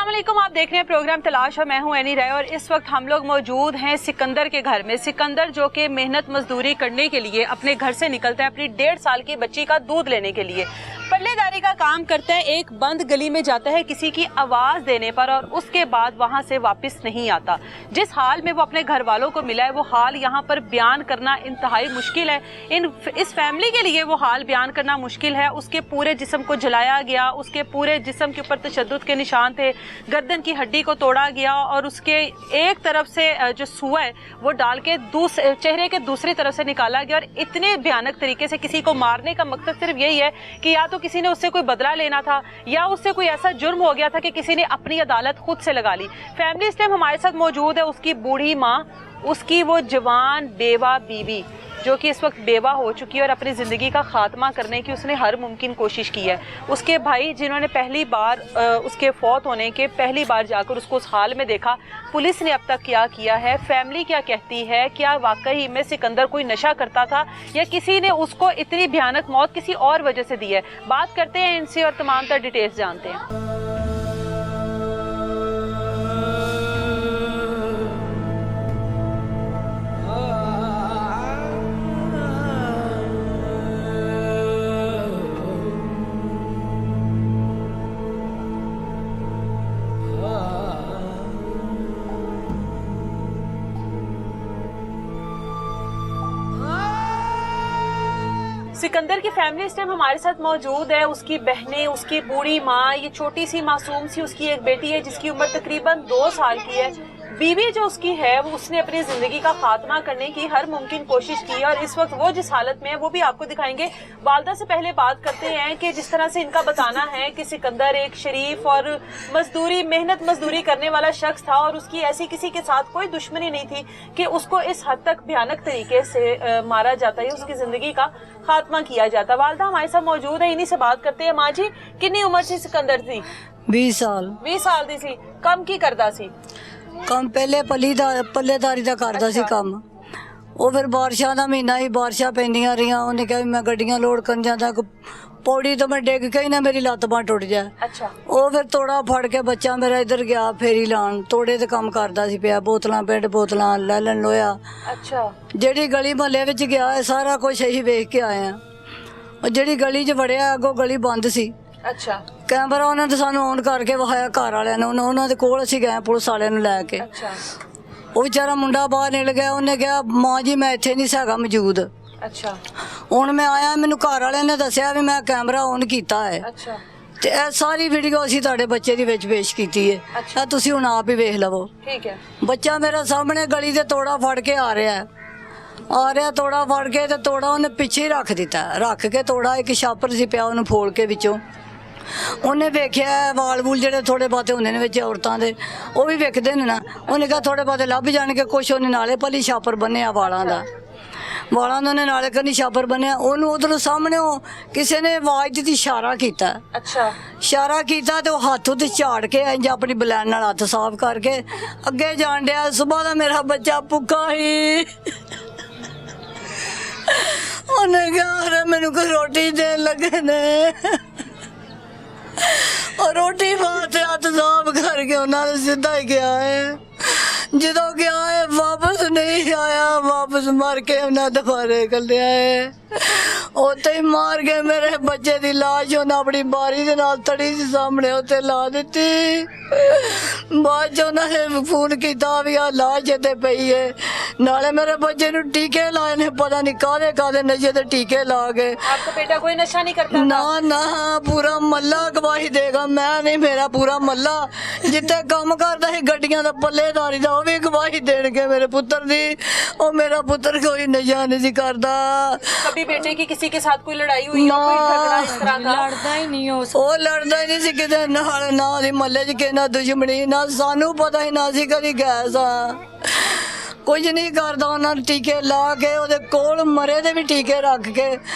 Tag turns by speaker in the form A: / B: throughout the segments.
A: अस्सलाम वालेकुम, आप देख रहे हैं प्रोग्राम तलाश और मैं हूं एनी राय। और इस वक्त हम लोग मौजूद हैं सिकंदर के घर में। सिकंदर जो कि मेहनत मजदूरी करने के लिए अपने घर से निकलता है अपनी 1.5 साल की बच्ची का दूध लेने के लिए। पल्लेदारी का काम करता है, एक बंद गली में जाता है किसी की आवाज़ देने पर और उसके बाद वहाँ से वापस नहीं आता। जिस हाल में वो अपने घर वालों को मिला है वो हाल यहाँ पर बयान करना इंतहाई मुश्किल है। इस फैमिली के लिए वो हाल बयान करना मुश्किल है। उसके पूरे जिस्म को जलाया गया, उसके पूरे जिस्म के ऊपर तशद्दुद के निशान थे, गर्दन की हड्डी को तोड़ा गया और उसके एक तरफ से जो सुआ है वो डाल के चेहरे के दूसरी तरफ से निकाला गया। और इतने भयानक तरीके से किसी को मारने का मकसद सिर्फ यही है कि या तो किसी ने उससे कोई बदला लेना था या उससे कोई ऐसा जुर्म हो गया था कि किसी ने अपनी अदालत खुद से लगा ली। फैमिली इस टाइम हमारे साथ मौजूद है, उसकी बूढ़ी माँ, उसकी वो जवान बेवा बीवी जो कि इस वक्त बेवा हो चुकी है और अपनी ज़िंदगी का ख़ात्मा करने की उसने हर मुमकिन कोशिश की है। उसके भाई जिन्होंने पहली बार उसके फौत होने के पहली बार जाकर उसको उस हाल में देखा, पुलिस ने अब तक क्या किया है, फैमिली क्या कहती है, क्या वाकई में सिकंदर कोई नशा करता था या किसी ने उसको इतनी भयानक मौत किसी और वजह से दी है। बात करते हैं इनसे और तमाम तर डिटेल्स जानते हैं। सिकंदर की फैमिली इस टाइम हमारे साथ मौजूद है। उसकी बहनें, उसकी बूढ़ी माँ, ये छोटी सी मासूम सी उसकी एक बेटी है जिसकी उम्र तकरीबन 2 साल की है। बीवी जो उसकी है वो उसने अपनी ज़िंदगी का खात्मा करने की हर मुमकिन कोशिश की और इस वक्त वो जिस हालत में है वो भी आपको दिखाएंगे। वालदा से पहले बात करते हैं कि जिस तरह से इनका बताना है कि सिकंदर एक शरीफ और मेहनत मजदूरी करने वाला शख्स था और उसकी ऐसी किसी के साथ कोई दुश्मनी नहीं थी कि उसको इस हद तक भयानक तरीके से मारा जाता है, उसकी ज़िंदगी का खात्मा किया जाता। वालदा हमारे साथ मौजूद है, इन्हीं से बात करते हैं। माँ जी, कितनी उम्र से सिकंदर थी?
B: 20 साल।
A: 20 साल दी सी। कम की करदा सी?
B: ਕੰਮ ਪਹਿਲੇ ਪੱਲੇਦਾਰੀ ਦਾ ਕਰਦਾ ਸੀ ਕੰਮ। ਉਹ ਫਿਰ ਬਾਰਿਸ਼ਾਂ ਦਾ ਮਹੀਨਾ ਹੀ, ਬਾਰਿਸ਼ਾਂ ਪੈਂਦੀਆਂ ਰਹੀਆਂ। ਉਹਨੇ ਕਿਹਾ ਵੀ ਮੈਂ ਗੱਡੀਆਂ ਲੋਡ ਕਰਨ ਜਾਂਦਾ, ਪੌੜੀ ਤੋਂ ਮੈਂ ਡਿੱਗ ਕੇ ਹੀ ਨਾ ਮੇਰੀ ਲੱਤ ਬਾਂਹ ਟੁੱਟ ਜਾ।
A: ਅੱਛਾ।
B: ਉਹ ਫਿਰ ਤੋੜਾ ਫੜ ਕੇ ਬੱਚਾ ਮੇਰਾ ਇੱਧਰ ਗਿਆ ਫੇਰੀ ਲਾਉਣ, ਤੋੜੇ ਤੇ ਕੰਮ ਕਰਦਾ ਸੀ ਪਿਆ, ਬੋਤਲਾਂ ਪਿੰਡ ਬੋਤਲਾਂ ਲੈ ਲੈਣ ਲੋਇਆ।
A: ਅੱਛਾ।
B: ਜਿਹੜੀ ਗਲੀ ਮਹੱਲੇ ਵਿੱਚ ਗਿਆ ਸਾਰਾ ਕੁਝ ਅਸੀਂ ਵੇਖ ਕੇ ਆਏ ਆ। ਉਹ ਜਿਹੜੀ ਗਲੀ 'ਚ ਵੜਿਆ ਅੱਗੋਂ ਗਲੀ ਬੰਦ ਸੀ।
A: ਅੱਛਾ।
B: ਕੈਮਰਾ ਉਹਨਾਂ ਨੇ ਸਾਨੂੰ ਔਨ ਕਰਕੇ ਵਿਖਾਇਆ ਘਰ ਵਾਲਿਆਂ ਨੇ, ਉਹਨਾਂ ਦੇ ਕੋਲ ਅਸੀਂ ਗਏ ਪੁਲਿਸ ਵਾਲਿਆਂ ਨੂੰ ਲੈ ਕੇ।
A: ਅੱਛਾ।
B: ਉਹ ਵਿਚਾਰਾ ਮੁੰਡਾ ਬਾਹਰ ਨਿਕਲ ਗਿਆ, ਉਹਨੇ ਕਿਹਾ ਮਾਂ ਜੀ ਮੈਂ ਇੱਥੇ ਨਹੀਂ ਸੀਗਾ ਮੌਜੂਦ।
A: ਅੱਛਾ।
B: ਹੁਣ ਮੈਂ ਆਇਆ, ਮੈਨੂੰ ਘਰ ਵਾਲਿਆਂ ਨੇ ਦੱਸਿਆ ਵੀ ਮੈਂ ਕੈਮਰਾ ਔਨ ਕੀਤਾ ਹੈ।
A: ਅੱਛਾ। ਤੇ
B: ਇਹ ਸਾਰੀ ਵੀਡੀਓ ਅਸੀਂ ਤੁਹਾਡੇ ਬੱਚੇ ਦੀ ਵਿੱਚ ਪੇਸ਼ ਕੀਤੀ ਹੈ।
A: ਅੱਛਾ।
B: ਤੁਸੀਂ ਹੁਣ ਆਪ ਹੀ ਵੇਖ ਲਵੋ।
A: ਠੀਕ ਹੈ।
B: ਬੱਚਾ ਮੇਰਾ ਸਾਹਮਣੇ ਗਲੀ ਦੇ ਤੋੜਾ ਫੜ ਕੇ ਆ ਰਿਹਾ ਤੋੜਾ ਫੜ ਕੇ ਤੇ ਤੋੜਾ ਉਹਨੇ ਪਿੱਛੇ ਰੱਖ ਦਿੱਤਾ। ਰੱਖ ਕੇ ਤੋੜਾ ਇੱਕ ਛਾਪਰ ਸੀ ਪਿਆ, ਉਹਨੂੰ ਫੋਲ ਕੇ ਵਿੱਚੋਂ ਉਹਨੇ ਵੇਖਿਆ ਵਾਲ ਵੂਲ ਜਿਹੜੇ ਥੋੜੇ ਬਹੁਤੇ ਹੁੰਦੇ ਨੇ ਵਿੱਚ ਔਰਤਾਂ ਦੇ, ਉਹ ਵੀ ਵੇਖਦੇ ਨੇ ਨਾ। ਉਹਨੇ ਕਿਹਾ ਥੋੜੇ ਬਹੁਤੇ ਲੱਭ ਜਾਣਗੇ। ਕੁਛ ਉਹਨੇ ਨਾਲੇ ਭਲੀ ਛਾਪਰ ਬੰਨਿਆ ਵਾਲਾਂ ਦਾ ਉਹਨੇ ਨਾਲੇ ਕੰਨੀ ਛਾਪਰ ਬੰਨਿਆ। ਉਹਨੂੰ ਉਧਰੋਂ ਸਾਹਮਣੇ ਕਿਸੇ ਨੇ ਆਵਾਜ਼ ਦਿੱਤੀ, ਇਸ਼ਾਰਾ ਕੀਤਾ।
A: ਅੱਛਾ।
B: ਇਸ਼ਾਰਾ ਕੀਤਾ ਤੇ ਉਹ ਹੱਥ ਉੱਤੇ ਝਾੜ ਕੇ ਇੰਜ ਆਪਣੀ ਬਲੈਨ ਨਾਲ ਹੱਥ ਸਾਫ਼ ਕਰਕੇ ਅੱਗੇ ਜਾਣ ਡਿਆ। ਸੁਬਾਹ ਦਾ ਮੇਰਾ ਬੱਚਾ ਭੁੱਖਾ ਹੀ। ਉਹਨੇ ਕਿਹਾ ਮੈਨੂੰ ਕੋਈ ਰੋਟੀ ਦੇਣ ਲੱਗੇ ਨੇ। और रोटी बात हथ साफ करके उन्होंने सीधा ही गया है। जो गया है वापस नहीं आया, वापस मार के उन्हें दोबारे कर लिया है। उत्ते ही मार के मेरे बच्चे की लाश उन्हें अपनी बारी के नाल तड़ी से सामने उत्ते ला दी। बाद च उन्होंने फोन किया भी आ लाश इतने पई है, नाले मेरे बच्चे नूं टीके लाए ने, पता नहीं कादे कादे नशे ते टीके ला गए।
A: आपका बेटा कोई नशा नहीं करता?
B: ना ना, पूरा मल्ला गवाही देगा। मैं नहीं, मेरा पूरा मल्ला जिते काम करता है गड्डियां दा पल्लेदारी दा, वो भी गवाही देणगे मेरे पुत्र दी। और मेरा पुत्र कोई नशा नहीं करता।
A: कभी बेटे की किसी के साथ कोई लड़ाई हुई हो, कोई झगड़ा इस तरह का?
B: लड़दा ही नहीं हो, वो लड़दा ही नहीं सी किते नाल, ना दी मल्ले च किना दुश्मनी, ना सानू पता ही ना सी कदी गए सां। ਕੁਝ ਨਹੀਂ ਕਰਦਾ। ਉਹਨਾਂ ਨੂੰ ਟੀਕੇ ਲਾ ਕੇ ਉਹਦੇ ਕੋਲ ਮਰੇ ਦੇ ਵੀ ਟੀਕੇ ਰੱਖ ਕੇ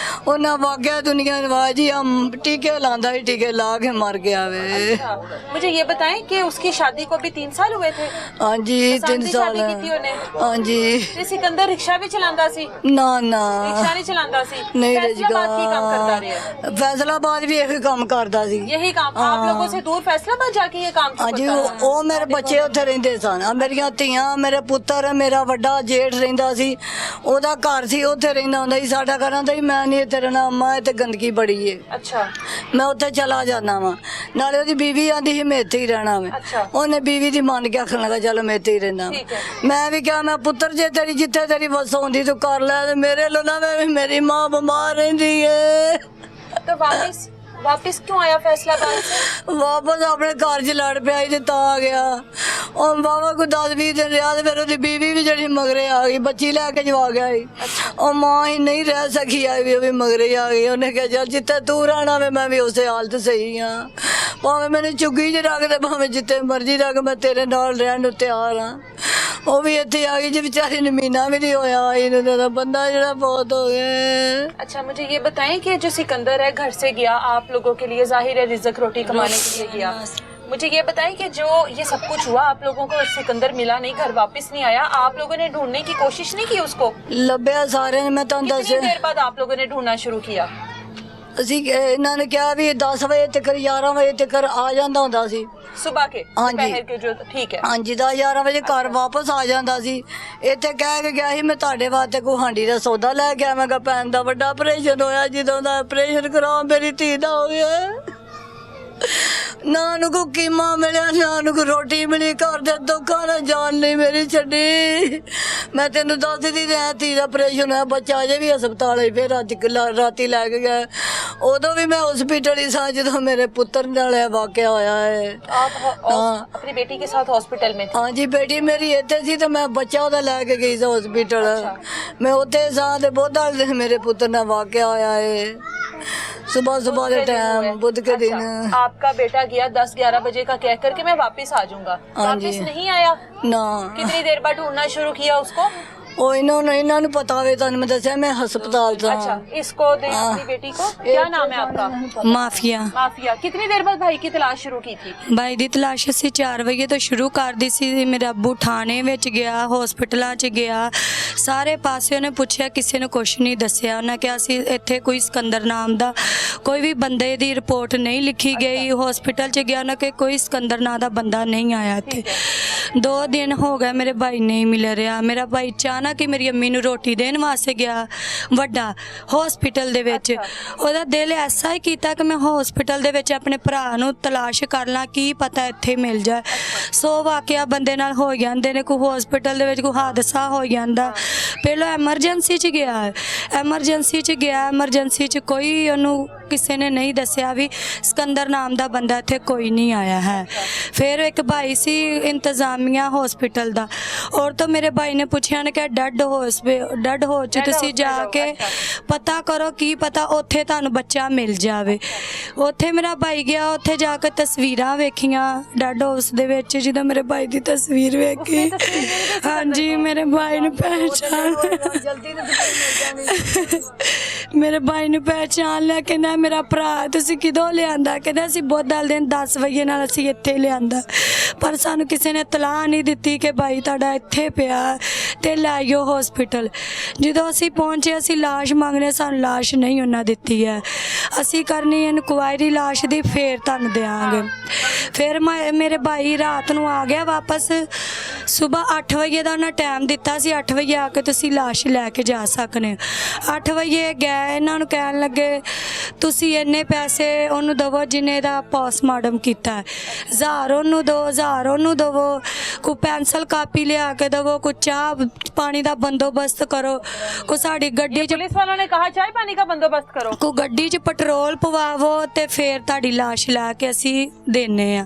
B: ਉਹਨਾਂ ਵਾਗਿਆ ਦੁਨੀਆ ਨਵਾਜੀ टीके लांदा ही टीके ला के मर गया वे।
A: अच्छा, मुझे ये बताएं कि उसकी शादी को भी 3 साल हुए थे?
B: हाँ जी 3 साल।
A: शादी की थी उन्हें?
B: हाँ जी।
A: ते सिकंदर रिक्शा भी चलांदा सी?
B: ना ना
A: रिक्शा नहीं चलांदा सी।
B: नहीं
A: फैसलाबाद की काम करता रहे?
B: फैसलाबाद भी यही काम करता सी।
A: यही काम आप लोगों से दूर फैसलाबाद जाके ये काम?
B: हाँ जी वो मेरे बच्चे उत्थे रहिंदे सन। मेरियां धीआं मेरे पुत्तर मेरा वड्डा जेठ रहिंदा सी ओदा घर सी उत्थे रहिंदा हुंदा सी। साडा कहंदा सी मैं नहीं इत्थे रहना अम्मा इत्थे गंदगी बड़ी है।
A: अच्छा
B: मैं उत्थे चला जाना वा। नाले ओदी बीवी आंदी ही मैं इत्थे ही रहना मैं।
A: अच्छा।
B: ओने बीवी दी मान के आखन लगा चलो मैं इत्थे ही रहना। मैं भी क्या मैं पुत्र जे तेरी जिथे तेरी बस होंदी तू कर ले मेरे लो ना मेरी मां बीमार रहिंदी है।
A: तो वापस क्यों आया फैसलाबाद से?
B: वापस अपने घर च लड़ पिया ते तां आ गया। और बाबा को 10-20 दिन रहा ते फिर ओदी बीवी भी जड़ी मगरे आ गई बच्ची लैके जवा गया ही। और मां ही नहीं रह सकी आई भी मगरे आ गई। उन्हें कहा चल जिथे तू रहना वे मैं भी उसे हालत सही हाँ भावे मैंने चुग्गी च रख दे भावे जिथे मर्जी रख मैं तेरे नाल रहन नूं तैयार हाँ। वो भी इत्थे आ गई जी बेचारी ने महीना भी नहीं होया आई बंदा जड़ा बहुत हो गया।
A: अच्छा मुझे ये बताएं कि जो सिकंदर है घर से गया आप लोगों के लिए जाहिर है रिज़्क रोटी कमाने के लिए गया। मुझे ये बताएं कि जो ये सब कुछ हुआ आप लोगों को सिकंदर मिला नहीं घर वापस नहीं आया आप लोगों ने ढूंढने की कोशिश नहीं की उसको?
B: लभ्या सारे ने। मैं तुहानू दस
A: देर बाद आप लोगों ने ढूंढना शुरू किया?
B: ਅਸੀਂ ਇਹਨਾਂ ਨੇ ਕਿਹਾ ਵੀ 10 ਵਜੇ ਤੱਕ 11 ਵਜੇ ਤੱਕ ਆ ਜਾਂਦਾ ਹੁੰਦਾ ਸੀ
A: सुबह के
B: हाँ जी।
A: दोपहर के जो ठीक है
B: हाँ जी 10-11 ਵਜੇ ਘਰ ਵਾਪਸ ਆ ਜਾਂਦਾ ਸੀ। ਇੱਥੇ ਕਹਿ ਕੇ ਗਿਆ ਸੀ ਮੈਂ ਤੁਹਾਡੇ ਵਾਸਤੇ ਕੋਈ ਹਾਂਡੀ ਦਾ ਸੌਦਾ ਲੈ ਕੇ ਆਵਾਂਗਾ ਭੈਣ ਦਾ ਵੱਡਾ ਆਪਰੇਸ਼ਨ ਹੋਇਆ ਜਦੋਂ ਦਾ ਆਪਰੇਸ਼ਨ ਕਰਾ ਮੇਰੀ ਧੀ ਦਾ ਹੋ ਗਿਆ ਨਾ ਨੂੰ ਕੋ ਕੀਮਾ ਮਿਲਿਆ ਨਾ ਨੂੰ ਕੋ ਰੋਟੀ ਮਿਲੀ ਘਰ ਦੇ ਦੁੱਖਾਂ ਨਾਲ ਜਾਨ ਨਹੀਂ ਮੇਰੀ ਛੱਡੀ। ਮੈਂ ਤੈਨੂੰ ਦੱਸਦੀ ਰਿਹਾ ਧੀ ਦਾ ਆਪਰੇਸ਼ਨ ਹੋਇਆ ਬੱਚਾ ਅਜੇ ਵੀ ਹਸਪਤਾਲ ਹੈ। ਫਿਰ ਰਾਤੀ ਲੈ ਕੇ ਗਏ ਉਦੋਂ ਵੀ ਮੈਂ ਹਸਪੀਟਲ ਹੀ ਸਾਂ ਜਦੋਂ ਮੇਰੇ ਪੁੱਤਰ ਨਾਲ ਇਹ ਵਾਕਿਆ ਹੋਇਆ ਹੈ।
A: आप अपनी बेटी के साथ हॉस्पिटल में?
B: हाँ जी बेटी मेरी इतने सी तो मैं बच्चा ओदा लैके गई सी हॉस्पिटल। मैं उत्थे सां ते बुध वाले दिन मेरे पुत्र नाल वाकिया होया है सुबह के टाइम बुध के दिन।
A: आपका बेटा गया 10-11 बजे का कह कर के मैं वापस आ जाऊंगा वापस नहीं आया?
B: ना।
A: कितनी देर बाद ढूंढना शुरू किया उसको?
B: ਉਹ ਇਹਨਾਂ ਨੂੰ ਪਤਾ ਹੋਵੇ ਤੁਹਾਨੂੰ ਮੈਂ ਦੱਸਿਆ ਮੈਂ ਹਸਪਤਾਲ था।
A: अच्छा इसको दे अपनी बेटी को क्या नाम है आपका?
C: ਮਾਫੀਆ।
A: कितनी देर बाद भाई की तलाश शुरू की थी?
C: ਬਾਈ ਦੀ ਤਲਾਸ਼ ਅਸੀਂ 4 ਵਜੇ ਤੋਂ ਸ਼ੁਰੂ ਕਰਦੀ ਸੀ। ਮੇਰਾ ਅੱਬੂ ਥਾਣੇ ਵਿੱਚ ਗਿਆ ਹਸਪਤਾਲਾਂ 'ਚ ਗਿਆ ਸਾਰੇ ਪਾਸੇ ਉਹਨੇ ਪੁੱਛਿਆ ਕਿਸੇ ਨੂੰ ਕੁਝ ਨਹੀਂ ਦੱਸਿਆ। ਉਹਨਾਂ ਕਿਹਾ ਸੀ ਇੱਥੇ ਕੋਈ ਸਿਕੰਦਰ ਨਾਮ ਦਾ ਕੋਈ ਵੀ ਬੰਦੇ ਦੀ ਰਿਪੋਰਟ ਨਹੀਂ ਲਿਖੀ ਗਈ। ਹਸਪਤਾਲ 'ਚ ਗਿਆ ਉਹਨਾਂ ਕਿ ਕੋਈ ਸਿਕੰਦਰ ਨਾਂ ਦਾ ਬੰਦਾ ਨਹੀਂ ਆਇਆ ਇੱਥੇ। 2 ਦਿਨ ਹੋ ਗਏ ਮੇਰੇ ਭਾਈ ਨਹੀਂ ਮਿਲ ਰਿਹਾ। ਮੇਰਾ ਭਾਈ ਚਾਹਨਾ ਕਿ ਮੇਰੀ ਅੰਮੀ ਨੂੰ ਰੋਟੀ ਦੇਣ ਵਾਸਤੇ ਗਿਆ ਵੱਡਾ ਹਸਪੀਟਲ ਦੇ ਵਿੱਚ। ਉਹਦਾ ਦਿਲ ਐਸਾ ਹੀ ਕੀਤਾ ਕਿ ਮੈਂ ਹਸਪੀਟਲ ਦੇ ਵਿੱਚ ਆਪਣੇ ਭਰਾ ਨੂੰ ਤਲਾਸ਼ ਕਰ ਲਾਂ ਕੀ ਪਤਾ ਇੱਥੇ ਮਿਲ ਜਾਏ। 100 ਵਾਕਿਆ ਬੰਦੇ ਨਾਲ ਹੋ ਜਾਂਦੇ ਨੇ ਕੋਈ ਹਸਪੀਟਲ ਦੇ ਵਿੱਚ ਕੋਈ ਹਾਦਸਾ ਹੋ ਜਾਂਦਾ। ਪਹਿਲਾਂ ਐਮਰਜੈਂਸੀ 'ਚ ਗਿਆ ਐਮਰਜੈਂਸੀ 'ਚ ਕੋਈ ਉਹਨੂੰ ਕਿਸੇ ਨੇ ਨਹੀਂ ਦੱਸਿਆ ਵੀ ਸਿਕੰਦਰ ਨਾਮ ਦਾ ਬੰਦਾ ਇੱਥੇ ਕੋਈ ਨਹੀਂ ਆਇਆ ਹੈ। ਫਿਰ ਇੱਕ ਭਾਈ ਸੀ ਇੰਤਜ਼ਾਮੀਆ ਹਸਪੀਟਲ ਦਾ ਔਰ ਤੋਂ ਮੇਰੇ ਭਾਈ ਨੇ ਪੁੱਛਿਆ ਨੇ ਕਿ ਡੈਡ ਹੋ ਚ ਤੁਸੀਂ ਜਾ ਕੇ ਪਤਾ ਕਰੋ ਕੀ ਪਤਾ ਉੱਥੇ ਤੁਹਾਨੂੰ ਬੱਚਾ ਮਿਲ ਜਾਵੇ। ਉੱਥੇ ਮੇਰਾ ਭਾਈ ਗਿਆ ਉੱਥੇ ਜਾ ਕੇ ਤਸਵੀਰਾਂ ਵੇਖੀਆਂ ਡੈਡ ਹਾਊਸ ਦੇ ਵਿੱਚ। ਜਦੋਂ ਮੇਰੇ ਭਾਈ ਦੀ ਤਸਵੀਰ ਵੇਖੀ ਹਾਂਜੀ ਮੇਰੇ ਭਾਈ ਨੂੰ ਪਹਿਚਾਨ ਮੇਰੇ ਭਾਈ ਨੂੰ ਪਹਿਚਾਨ ਲਿਆ। ਕਹਿੰਦਾ ਮੇਰਾ ਭਰਾ ਤੁਸੀਂ ਕਿਦੋਂ ਲਿਆਂਦਾ? ਕਹਿੰਦਾ ਅਸੀਂ ਬੁੱਧ ਵਾਲੇ ਦਿਨ 10 ਵਜੇ ਨਾਲ ਅਸੀਂ ਇੱਥੇ ਲਿਆਂਦਾ ਪਰ ਸਾਨੂੰ ਕਿਸੇ ਨੇ ਤਲਾਹ ਨਹੀਂ ਦਿੱਤੀ ਕਿ ਭਾਈ ਤੁਹਾਡਾ ਇੱਥੇ ਪਿਆ ਤੇ ਲਾਇਓ ਹਸਪੀਟਲ। ਜਦੋਂ ਅਸੀਂ ਪਹੁੰਚੇ ਅਸੀਂ ਲਾਸ਼ ਮੰਗਣੇ ਸਾਨੂੰ ਲਾਸ਼ ਨਹੀਂ ਉਹਨਾਂ ਦਿੱਤੀ ਹੈ। ਅਸੀਂ ਕਰਨੀ ਇਨਕੁਆਇਰੀ ਲਾਸ਼ ਦੀ ਫੇਰ ਤੁਹਾਨੂੰ ਦਿਆਂਗੇ। ਫਿਰ ਮੇਰੇ ਭਾਈ ਰਾਤ ਨੂੰ ਆ ਗਿਆ ਵਾਪਸ। ਸਵੇਰ 8 ਵਜੇ ਦਾ ਉਹਨਾਂ ਟਾਈਮ ਦਿੱਤਾ ਸੀ 8 ਵਜੇ ਆ ਕੇ ਤੁਸੀਂ ਲਾਸ਼ ਲੈ ਕੇ ਜਾ ਸਕਦੇ ਹੋ। 8 ਵਜੇ ਗਏ ਇਹਨਾਂ ਨੂੰ ਕਹਿਣ ਲੱਗੇ ਤੁਸੀਂ ਇੰਨੇ ਪੈਸੇ ਉਹਨੂੰ ਦੇਵੋ ਜਿੰਨੇ ਦਾ ਪੋਸਟਮਾਰਟਮ ਕੀਤਾ 1000 ਉਹਨੂੰ ਦਿਓ 1000 ਉਹਨੂੰ ਦੇਵੋ ਕੋਈ ਪੈਨਸਲ ਕਾਪੀ ਲਿਆ ਕੇ ਦੇਵੋ ਕੋਈ ਚਾਹ ਪਾਣੀ ਦਾ ਬੰਦੋਬਸਤ ਕਰੋ ਕੋਈ ਸਾਡੀ ਗੱਡੀ 'ਚ
A: पुलिस वालों ने कहा चाय पानी का बंदोबस्त करो
C: ਕੋਈ ਗੱਡੀ 'ਚ ਪੈਟਰੋਲ ਪਵਾਵੋ ਤੇ ਫਿਰ ਤੁਹਾਡੀ ਲਾਸ਼ ਲੈ ਕੇ ਅਸੀਂ ਦੇਣੇ ਆ।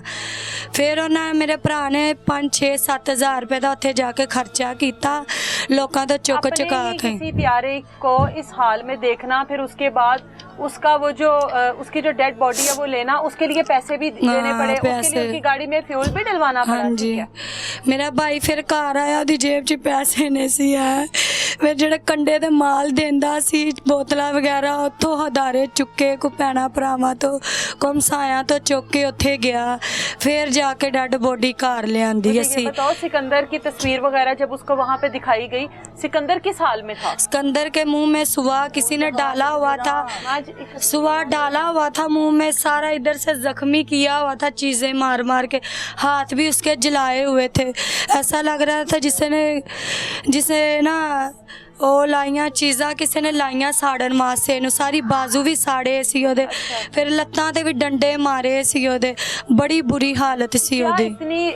C: ਫਿਰ ਉਹਨਾਂ ਮੇਰੇ ਭਰਾ ਨੇ 5-6-7 ਹਜ਼ਾਰ 1000 ਰੁਪਏ ਦਾ ਉੱਥੇ ਜਾ ਕੇ ਖਰਚਾ ਕੀਤਾ ਲੋਕਾਂ ਤੋਂ ਚੁੱਕ
A: अपने
C: ਚੁਕਾ
A: ही
C: ਕੇ।
A: किसी प्यारे को इस हाल में देखना, फिर उसके बाद उसका वो जो उसकी जो डेड बॉडी है वो लेना, उसके लिए पैसे भी देने
C: हाँ,
A: पड़े, उसके
C: पैसे।
A: लिए उसकी गाड़ी में फ्यूल भी डलवाना पड़ा।
C: हाँ जी,
A: ठीक है।
C: मेरा भाई फिर घर आया, ਉਹਦੀ ਜੇਬ 'ਚ ਪੈਸੇ ਨਹੀਂ ਸੀ ਹੈ, ਫਿਰ ਜਿਹੜੇ ਕੰਡੇ ਦੇ ਮਾਲ ਦਿੰਦਾ ਸੀ ਬੋਤਲਾਂ ਵਗੈਰਾ ਉੱਥੋਂ ਹਦਾਰੇ ਚੁੱਕੇ, ਕੋ ਭੈਣਾਂ ਭਰਾਵਾਂ ਤੋਂ ਕਮਸਾਇਆਂ ਤੋਂ ਚੁੱਕ ਕੇ ਉੱਥੇ ਗਿਆ, ਫਿਰ ਜਾ ਕੇ ਡੈਡ ਬੋਡੀ ਘਰ ਲਿਆਂਦੀ
A: मुझे ये
C: ਅਸੀਂ।
A: बताओ, सिकंदर की तस्वीर वगैरह जब उसको वहाँ पे दिखाई गई, सिकंदर किस हाल में था?
C: सिकंदर के मुंह में सुआ किसी ने डाला हुआ था,
A: आज
C: सुआ डाला हुआ था मुंह में, सारा इधर से जख्मी किया हुआ था, चीज़ें मार मार के, हाथ भी उसके जलाए हुए थे, ऐसा लग रहा था जिसे ना ਉਹ ਲਾਈਆਂ ਚੀਜ਼ਾਂ ਕਿਸੇ ਨੇ ਲਾਈਆਂ ਸਾੜਨ ਵਾਸਤੇ ਨੂੰ, ਸਾਰੀ ਬਾਜ਼ੂ ਵੀ ਸਾੜੇ ਸੀ ਉਹਦੇ, ਫਿਰ ਲੱਤਾਂ ਤੇ ਵੀ ਡੰਡੇ ਮਾਰੇ ਸੀ ਉਹਦੇ, ਬੜੀ बुरी हालत सी
A: क्या
C: ਉਹਦੀ।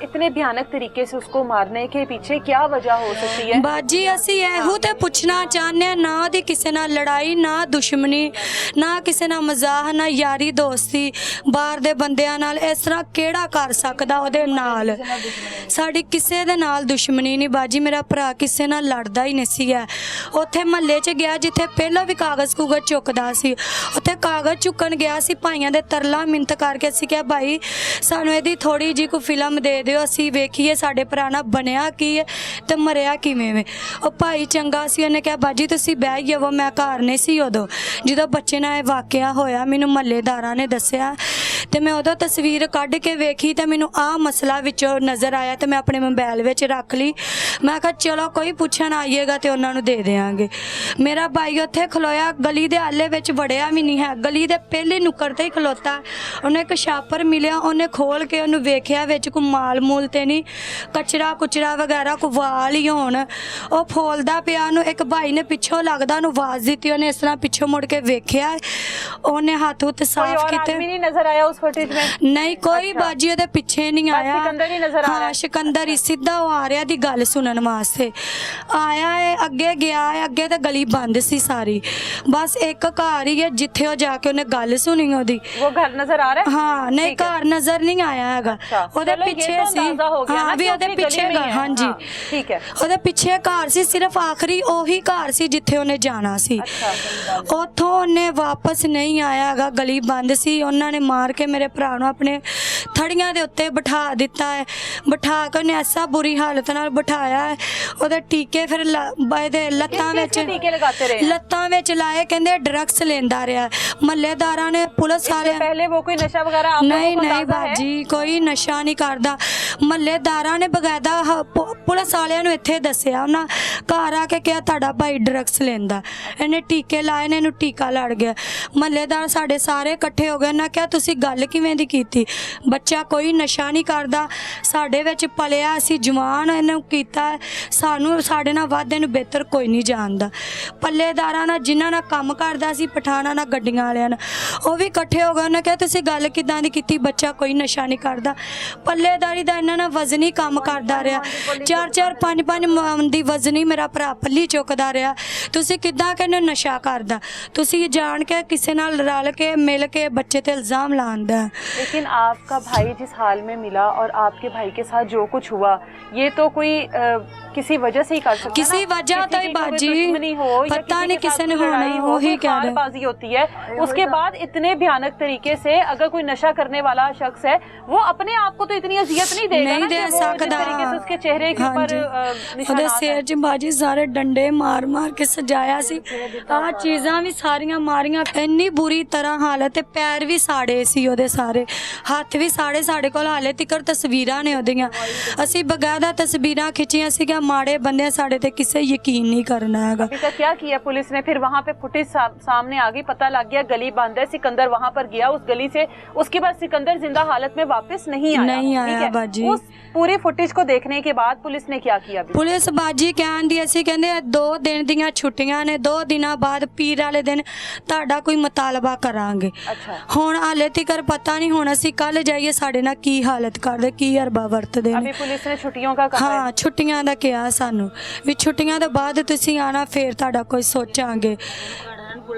A: इतने भयानक तरीके से उसको मारने के पीछे क्या वजह हो सकती है?
C: ਬਾਜੀ ਅਸੀਂ ਇਹੋ ਤੇ ਪੁੱਛਣਾ ਚਾਹੁੰਦੇ ਹਾਂ, ਨਾ ਉਹਦੀ ਕਿਸੇ ਨਾਲ ਲੜਾਈ, ਨਾ ਦੁਸ਼ਮਣੀ, ਨਾ ਕਿਸੇ ਨਾਲ ਮਜ਼ਾਕ, ਨਾ ਯਾਰੀ ਦੋਸਤੀ ਬਾਹਰ ਦੇ ਬੰਦਿਆਂ ਨਾਲ, ਇਸ ਤਰ੍ਹਾਂ ਕਿਹੜਾ ਕਰ ਸਕਦਾ ਉਹਦੇ ਨਾਲ? ਸਾਡੀ ਕਿਸੇ ਦੇ ਨਾਲ ਦੁਸ਼ਮਣੀ ਨਹੀਂ ਬਾਜੀ, ਮੇਰਾ ਭਰਾ ਕਿਸੇ ਨਾਲ ਲੜਦਾ ਹੀ ਨਹੀਂ ਸੀ ਹੈ। ਉੱਥੇ ਮਹੱਲੇ 'ਚ ਗਿਆ ਜਿੱਥੇ ਪਹਿਲਾਂ ਵੀ ਕਾਗਜ਼ ਕੂਗਜ਼ ਚੁੱਕਦਾ ਸੀ, ਉੱਥੇ ਕਾਗਜ਼ ਚੁੱਕਣ ਗਿਆ ਸੀ, ਭਾਈਆਂ ਦੇ ਤਰਲਾ ਮਿੰਤ ਕਰਕੇ ਅਸੀਂ ਕਿਹਾ ਭਾਈ ਸਾਨੂੰ ਇਹਦੀ ਥੋੜੀ ਜਿਹੀ ਕੋਈ ਫਿਲਮ ਦੇ ਦਿਓ, ਅਸੀਂ ਵੇਖੀਏ ਸਾਡੇ ਭਰਾ ਨਾਲ ਬਣਿਆ ਕੀ ਹੈ ਤੇ ਮਰਿਆ ਕਿਵੇਂ ਵੇ। ਉਹ ਭਾਈ ਚੰਗਾ ਸੀ, ਉਹਨੇ ਕਿਹਾ ਬਾਜੀ ਤੁਸੀਂ ਬਹਿ ਜਾਵੋ, ਮੈਂ ਘਰ ਨਹੀਂ ਸੀ ਉਦੋਂ ਜਦੋਂ ਬੱਚੇ ਨਾਲ ਇਹ ਵਾਕਿਆ ਹੋਇਆ, ਮੈਨੂੰ ਮਹੱਲੇਦਾਰਾਂ ਨੇ ਦੱਸਿਆ ਤੇ ਮੈਂ ਉਦੋਂ ਤਸਵੀਰ ਕੱਢ ਕੇ ਵੇਖੀ ਤੇ ਮੈਨੂੰ ਆਹ ਮਸਲਾ ਵਿੱਚੋਂ ਨਜ਼ਰ ਆਇਆ ਤੇ ਮੈਂ ਆਪਣੇ ਮੋਬਾਈਲ ਵਿੱਚ ਰੱਖ ਲਈ। ਮੈਂ ਕਿਹਾ ਚਲੋ ਕੋਈ ਪੁੱਛਣ ਆਈਏਗਾ ਤੇ ਉਹਨਾਂ ਨੂੰ ਦੇ ਦਿਆਂਗੇ। ਮੇਰਾ ਭਾਈ ਉੱਥੇ ਖਲੋਇਆ, ਗਲੀ ਦੇ ਆਲੇ ਵਿੱਚ ਵੜਿਆ ਵੀ ਨਹੀਂ ਹੈ, ਗਲੀ ਦੇ ਪਹਿਲੇ ਨੁੱਕਰ ਤੇ ਹੀ ਖਲੋਤਾ। ਉਹਨੇ ਇੱਕ ਛਾਪਰ ਮਿਲਿਆ, ਉਹਨੇ ਖੋਲ ਕੇ ਉਹਨੂੰ ਵੇਖਿਆ ਵਿੱਚ ਕੋਈ ਮਾਲ ਮੂਲ ਤੇ ਨਹੀਂ, ਕਚਰਾ ਕੁਚਰਾ ਵਗੈਰਾ, ਕੋਈ ਵਾਲ ਹੀ ਹੋਣ। ਉਹ ਫੋਲਦਾ ਪਿਆ, ਉਹਨੂੰ ਇੱਕ ਭਾਈ ਨੇ ਪਿੱਛੋਂ ਲੱਗਦਾ ਉਹਨੂੰ ਆਵਾਜ਼ ਦਿੱਤੀ, ਉਹਨੇ ਇਸ ਤਰ੍ਹਾਂ ਪਿੱਛੋਂ ਮੁੜ ਕੇ ਵੇਖਿਆ, ਉਹਨੇ ਹੱਥ ਹੁੱਥ
A: कोई
C: ਸਾਫ਼
A: और
C: ਕੀਤੇ।
A: आदमी नहीं नजर आया उस फुटेज में?
C: ਨਹੀਂ ਕੋਈ ਬਾਜੀ ਉਹਦੇ ਪਿੱਛੇ ਨਹੀਂ
A: बस
C: ਆਇਆ।
A: सिकंदर ही नजर आ रहा
C: ਹਾਂ
A: है।
C: ਸਿਕੰਦਰ ਹੀ ਸਿੱਧਾ ਉਹ ਆ ਰਿਹਾ ਦੀ ਗੱਲ ਸੁਣਨ ਵਾਸਤੇ ਆਇਆ ਹੈ, ਅੱਗੇ ਗਿਆ ਹੈ, ਅੱਗੇ ਤਾਂ ਗਲੀ ਬੰਦ ਸੀ ਸਾਰੀ, ਬਸ ਇੱਕ ਘਰ ਹੀ ਹੈ ਜਿੱਥੇ ਉਹ ਜਾ ਕੇ ਉਹਨੇ ਗੱਲ ਸੁਣੀ ਉਹਦੀ।
A: वो घर नजर आ रहा है?
C: ਹਾਂ ਨਹੀਂ
A: ठीक है।
C: ਘਰ ਨਜ਼ਰ ਨਹੀਂ ਆਇਆ ਹੈਗਾ,
A: अच्छा,
C: ਉਹਦੇ
A: चलो ये
C: ਪਿੱਛੇ
A: तो
C: ਸੀ।
A: अंदाजा हो गया ना
C: ਹਾਂ ਵੀ
A: कि
C: ਉਹਦੇ
A: उसकी
C: ਪਿੱਛੇ
A: गली में ही है।
C: ਹਾਂਜੀ
A: हाँ, ठीक है।
C: ਉਹਦੇ ਪਿੱਛੇ ਘਰ ਸੀ, ਸਿਰਫ ਆਖਰੀ ਉਹੀ ਘਰ ਸੀ ਜਿੱਥੇ ਉਹਨੇ ਜਾਣਾ ਸੀ।
A: अच्छा,
C: ਉੱਥੋਂ ਉਹਨੇ ਵਾਪਸ ਨਹੀਂ ਆਇਆ ਹੈਗਾ, ਗਲੀ ਬੰਦ ਸੀ। ਉਹਨਾਂ ਨੇ ਮਾਰ ਕੇ ਮੇਰੇ ਭਰਾ ਨੂੰ ਆਪਣੇ ਥੜੀਆਂ ਦੇ ਉੱਤੇ ਬਿਠਾ ਦਿੱਤਾ ਹੈ, ਬਿਠਾ ਕੇ ਉਹਨੇ ਐਸਾ ਬੁਰੀ ਹਾਲਤ ਨਾਲ ਬਿਠਾਇਆ ਹੈ, ਉਹਦੇ ਟੀਕੇ ਫਿਰ ਇਹਦੇ ਲੱਤਾਂ ਵਿੱਚ
A: किस टीके लगाते रहे?
C: ਲੱਤਾਂ ਵਿੱਚ ਲਾਏ, ਕਹਿੰਦੇ ਡਰੱਗਸ ਲੈਂਦਾ ਰਿਹਾ। ਮਹੱਲੇਦਾਰਾਂ ਨੇ ਪੁਲਿਸ
A: इससे
C: ਵਾਲੇ
A: पहले वो कोई नशा वगैरह आप
C: ਨਹੀਂ
A: लोगों को
C: ਨਹੀਂ
A: अंदाजा है?
C: ਬਾਜੀ ਕੋਈ ਨਸ਼ਾ ਨਹੀਂ ਕਰਦਾ। ਮਹੱਲੇਦਾਰਾਂ ਨੇ ਬਕਾਇਦਾ ਪੁਲਿਸ ਵਾਲਿਆਂ ਨੂੰ ਇੱਥੇ ਦੱਸਿਆ, ਉਹਨਾਂ ਘਰ ਆ ਕੇ ਕਿਹਾ ਤੁਹਾਡਾ ਭਾਈ ਡਰੱਗਸ ਲੈਂਦਾ, ਇਹਨੇ ਟੀਕੇ ਲਾਏ ਨੇ, ਇਹਨੂੰ ਟੀਕਾ ਲੜ ਗਿਆ। ਮਹੱਲੇਦਾਰ ਸਾਡੇ ਸਾਰੇ ਇਕੱਠੇ ਹੋ ਗਏ, ਉਹਨਾਂ ਕਿਹਾ ਤੁਸੀਂ ਗੱਲ ਕਿਵੇਂ ਦੀ ਕੀਤੀ? ਬੱਚਾ ਕੋਈ ਨਸ਼ਾ ਨਹੀਂ ਕਰਦਾ, ਸਾਡੇ ਵਿੱਚ ਪਲਿਆ, ਅਸੀਂ ਜਵਾਨ ਇਹਨੂੰ ਕੀਤਾ, ਸਾਨੂੰ ਸਾਡੇ ਨਾਲ ਵੱਧ ਇਹਨੂੰ ਬਿਹਤਰ ਕੋਈ ਨਹੀਂ ਜਾਣਦਾ। ਪੱਲੇਦਾਰਾਂ ਨਾਲ ਜਿਨ੍ਹਾਂ ਨਾਲ ਕੰਮ ਕਰਦਾ ਸੀ, ਪਠਾਣਾ ਨਾਲ ਗੱਡੀਆਂ ਵਾਲਿਆਂ ਨਾਲ, ਉਹ ਵੀ ਇਕੱਠੇ ਹੋ ਗਏ। ਉਹਨਾਂ ਕਿਹਾ ਤੁਸੀਂ ਗੱਲ ਕਿੱਦਾਂ ਦੀ ਕੀਤੀ? ਬੱਚਾ ਕੋਈ ਨਸ਼ਾ ਨਹੀਂ ਕਰਦਾ। ਪੱਲੇਦਾਰੀ ਦਾ ਇਹਨਾਂ ਨਾਲ ਵਜ਼ਨੀ ਕੰਮ ਕਰਦਾ ਰਿਹਾ, 4-4 5-5 ਮਨ ਦੀ ਵਜ਼ਨੀ ਮੇਰਾ ਭਰਾ ਪੱਲੀ ਚੁੱਕਦਾ ਰਿਹਾ। ਤੁਸੀਂ ਕਿੱਦਾਂ ਕਹਿੰਦੇ ਨਸ਼ਾ ਕਰਦਾ? ਤੁਸੀਂ ਜਾਣ ਕੇ ਕਿਸੇ ਨਾਲ ਰਲ ਕੇ ਮਿਲ ਕੇ ਬੱਚੇ ਤੇ ਇਲਜ਼ਾਮ ਲਾਉਂਦਾ।
A: लेकिन आपका भाई जिस हाल में मिला और आपके भाई के साथ जो कुछ हुआ, ये तो कोई किसी वजह से ही कर सकता है
C: किसी
A: ना?
C: वजह
A: किसी
C: तो
A: की
C: ही
A: कोई
C: बाजी,
A: दुश्मनी हो या
C: पता
A: किसी
C: नहीं
A: के साथ
C: किसने
A: कोई
C: होना,
A: लड़ाई हो,
C: वही
A: कोई
C: कह रहे।
A: खारबाजी होती है, उसके बाद इतने भयानक तरीके से अगर कोई नशा करने वाला शख्स है, वो अपने आप को तो इतनी अजियत नहीं देगा
C: नहीं
A: ना
C: दे
A: कि वो जिस
C: सकता।
A: तरीके से उसके चेहरे के ऊपर
C: ਉਹਦੇ
A: निशानात
C: ਸਿਰ
A: हैं।
C: 'ਚ ਬਾਜੀ ਸਾਰੇ ਡੰਡੇ ਮਾਰ ਮਾਰ ਕੇ ਸਜਾਇਆ ਸੀ। ਆਹ ਚੀਜ਼ਾਂ ਵੀ ਸਾਰੀਆਂ ਮਾਰੀਆਂ, ਇੰਨੀ ਬੁਰੀ ਤਰ੍ਹਾਂ ਹਾਲਤ ਤੇ ਪੈਰ ਵੀ ਸਾੜੇ ਸੀ ਉਹਦੇ ਸਾਰੇ, ਹੱਥ ਵੀ ਸਾੜੇ। ਸਾਡੇ ਕੋਲ ਹਾਲੇ ਤੱਕ ਤਸਵੀਰਾਂ ਨੇ ਉਹਦੀਆਂ, ਅਸੀਂ ਬਗਾਇਦਾ ਤਸਵੀਰਾਂ ਖਿੱਚੀਆਂ ਸੀਗੀਆਂ। ਮਾੜੇ ਬੰਦੇ ਸਾਡੇ ਤੇ ਕਿਸੇ ਯਕੀਨ ਨਹੀਂ ਕਰਨਾ ਹੈਗਾ।
A: अभी तक क्या किया पुलिस ने? फिर वहाँ पे फुटेज सामने आ गई, पता लग गया गली बंद है, सिकंदर वहाँ पर गया उस गली से, उसके बाद सिकंदर जिंदा हालत में वापस नहीं आया।
C: नहीं आया
A: ठीक है?
C: बाजी।
A: उस पूरी फुटेज को देखने के बाद पुलिस ने क्या किया अभी?
C: ਪੁਲਿਸ ਬਾਜੀ ਕਹਿੰਦੀ ਅਸੀਂ ਕਹਿੰਦੇ 2 ਦਿਨ ਦੀਆਂ ਛੁੱਟੀਆਂ ਨੇ, 2 ਦਿਨਾਂ ਬਾਅਦ ਪੀਰ ਵਾਲੇ ਦਿਨ ਤੁਹਾਡਾ ਕੋਈ ਮੁਤਾਲਬਾ ਕਰਾਂਗੇ।
A: अच्छा,
C: ਹੁਣ ਹਾਲੇ ਤੱਕ ਪਤਾ ਨਹੀਂ, ਹੁਣ ਅਸੀਂ ਕੱਲ ਜਾਈਏ ਸਾਡੇ ਨਾਲ ਕੀ ਹਾਲਤ ਕਰਦੇ, ਕੀ ਹਰਬਾ ਵਰਤਦੇ ਨੇ।
A: अभी पुलिस ने छुट्टियों का कहा है।
C: ਹਾਂ ਛੁੱਟੀਆਂ ਦਾ ਕਿਹਾ ਸਾਨੂੰ ਵੀ ਛੁੱਟੀਆਂ ਤੋਂ ਬਾਅਦ ਤੁਸੀਂ ਆਣਾ, ਫੇਰ ਤੁਹਾਡਾ ਕੋਈ ਸੋਚਾਂਗੇ।